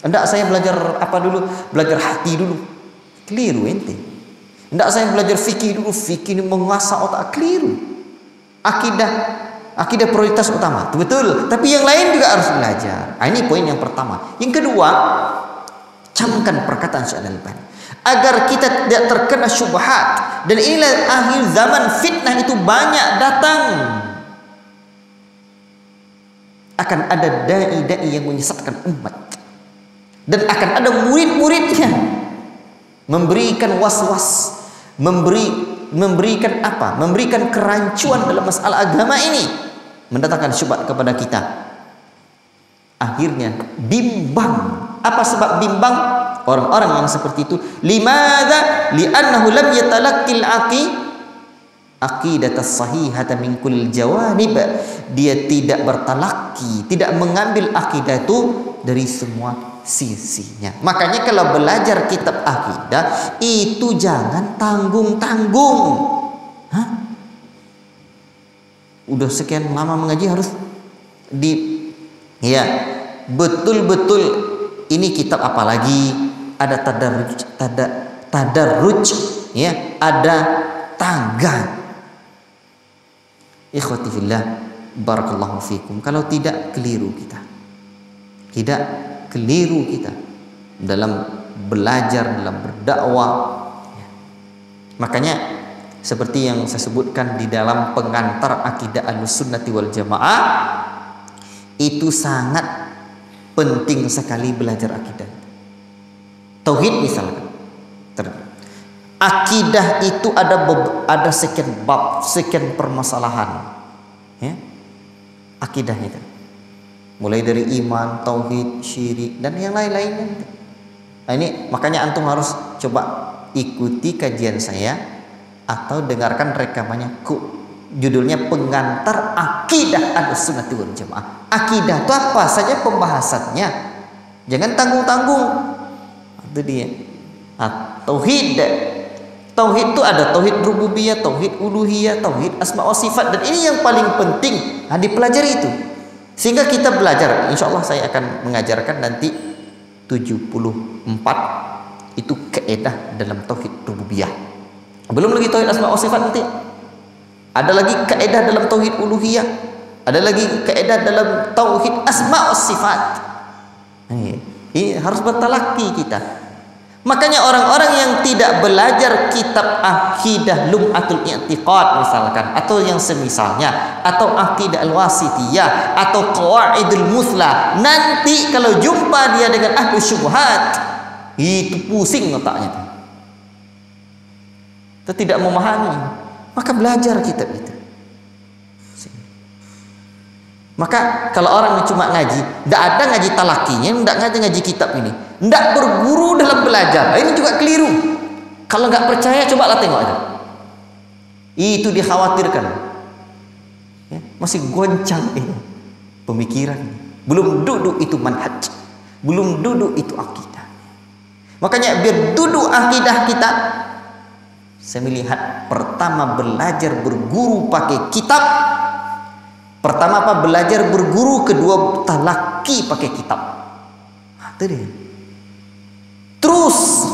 Enggak, saya belajar apa dulu? Belajar hati dulu. Keliru ente. Enggak, saya belajar fikih dulu. Fikih ini menguasai otak. Keliru. Akidah prioritas utama. Betul. Tapi yang lain juga harus belajar. Ini poin yang pertama. Yang kedua, camkan perkataan Syekh Al-Albani agar kita tidak terkena syubhat. Dan inilah akhir zaman, fitnah itu banyak datang. Akan ada dai-dai yang menyesatkan umat, dan akan ada murid-muridnya memberikan was-was, memberikan apa? Memberikan kerancuan dalam masalah agama ini, mendatangkan syubhat kepada kita. Akhirnya bimbang. Apa sebab bimbang? Orang-orang yang seperti itu, limadza? Li'annahu lam yatalaqqil aqidatas sahihata min kullil jawanib. Dia tidak bertalaki, tidak mengambil akidah itu dari semua sisinya. Makanya kalau belajar kitab akidah itu jangan tanggung-tanggung. Udah sekian lama mengaji harus betul-betul ini kitab apa lagi? Ada tadarruj, ada tangga. Ikhwati fillah, barakallahu fikum. Kalau tidak, keliru kita. Tidak keliru kita dalam belajar, dalam berdakwah. Makanya seperti yang saya sebutkan di dalam pengantar akidah Ahlussunnati wal Jamaah, itu sangat penting sekali belajar akidah. Tauhid misalkan, akidah itu ada sekian bab, sekian permasalahan, akidah itu mulai dari iman, tauhid, syirik, dan yang lain-lainnya. Nah, ini makanya antum harus coba ikuti kajian saya atau dengarkan rekamannya. Judulnya pengantar akidah Ahlussunnati wal Jamaah. Akidah itu apa saja pembahasannya, jangan tanggung-tanggung. Itu dia. Tauhid itu ada tauhid rububiyah, tauhid uluhiyah, tauhid asma wa sifat, dan ini yang paling penting dipelajari itu. Sehingga kita belajar, insya Allah saya akan mengajarkan nanti 74 itu kaidah dalam tauhid rububiyah. Belum lagi tauhid asma wa sifat nanti. Ada lagi kaidah dalam tauhid uluhiyah, ada lagi kaidah dalam tauhid asma wa sifat. Ini harus bertalaki kita. Makanya orang-orang yang tidak belajar kitab akidah Lum'atul I'tiqad misalkan, atau yang semisalnya, atau akidah Al-Wasitiyah, atau Qawaidul Muthla, nanti kalau jumpa dia dengan ahlu syubhat, itu pusing otaknya. Kita tidak memahami, maka belajar kitab itu. Maka kalau orang cuma ngaji, tidak ada ngaji talakinya, tidak ngaji kitab ini, tidak berguru dalam belajar, ini juga keliru. Kalau nggak percaya, cobalah tengok aja. Itu dikhawatirkan. Ya, masih goncang ini pemikiran. Belum duduk itu manhaj. Belum duduk itu akidah. Makanya biar duduk akidah kita, saya melihat pertama belajar berguru pakai kitab. Pertama apa? Belajar berguru, kedua talaki pakai kitab. Itu dia. Terus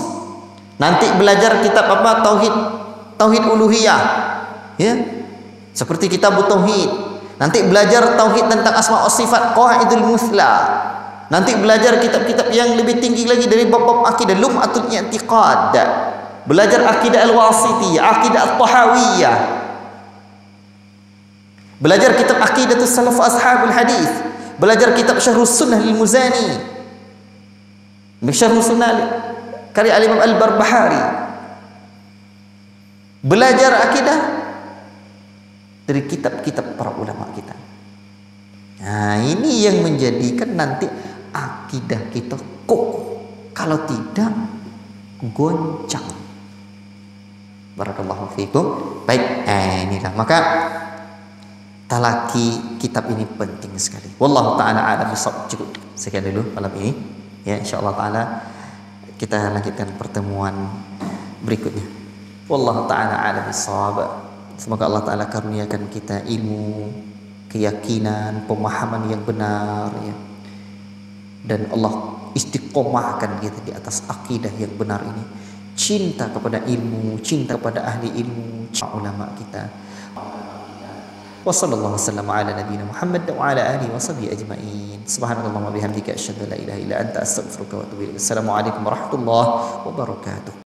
nanti belajar kitab apa? Tauhid uluhiyah. Ya. Seperti kitab tauhid. Nanti belajar tauhid tentang asma wa sifat, qawaidul musla. Nanti belajar kitab-kitab yang lebih tinggi lagi dari bab-bab akidah, lum'atul i'tiqad. Belajar akidah al-wasitiyah, akidah al-tahawiyah. Belajar kitab aqidatus salaf ashabul hadis. Belajar kitab syarhus sunnah lil muzani. Syarhus sunnah karya al-imam al-barbahari. Belajar akidah dari kitab-kitab para ulama kita. Nah, ini yang menjadikan nanti akidah kita kokoh. Kalau tidak, goncang. Barakallahu fiikum. Baik, inilah maka talaki kitab ini penting sekali. Wallahu taala a'lam bishawab. Cukup sekian dulu malam ini. Ya, insyaallah taala kita lanjutkan pertemuan berikutnya. Wallahu taala a'lam bishawab. Semoga Allah taala karuniakan kita ilmu, keyakinan, pemahaman yang benar, ya. Dan Allah istiqomahkan kita di atas akidah yang benar ini. Cinta kepada ilmu, cinta kepada ahli ilmu, ulama kita. Wa sallallahu wasallam ala nabiyina Muhammad wa ala alihi wa sahbihi ajma'in. Subhanallah wa bihamdika asyhadu an la ilaha illa anta astaghfiruka wa atubu ilaik. Assalamualaikum warahmatullahi wabarakatuh.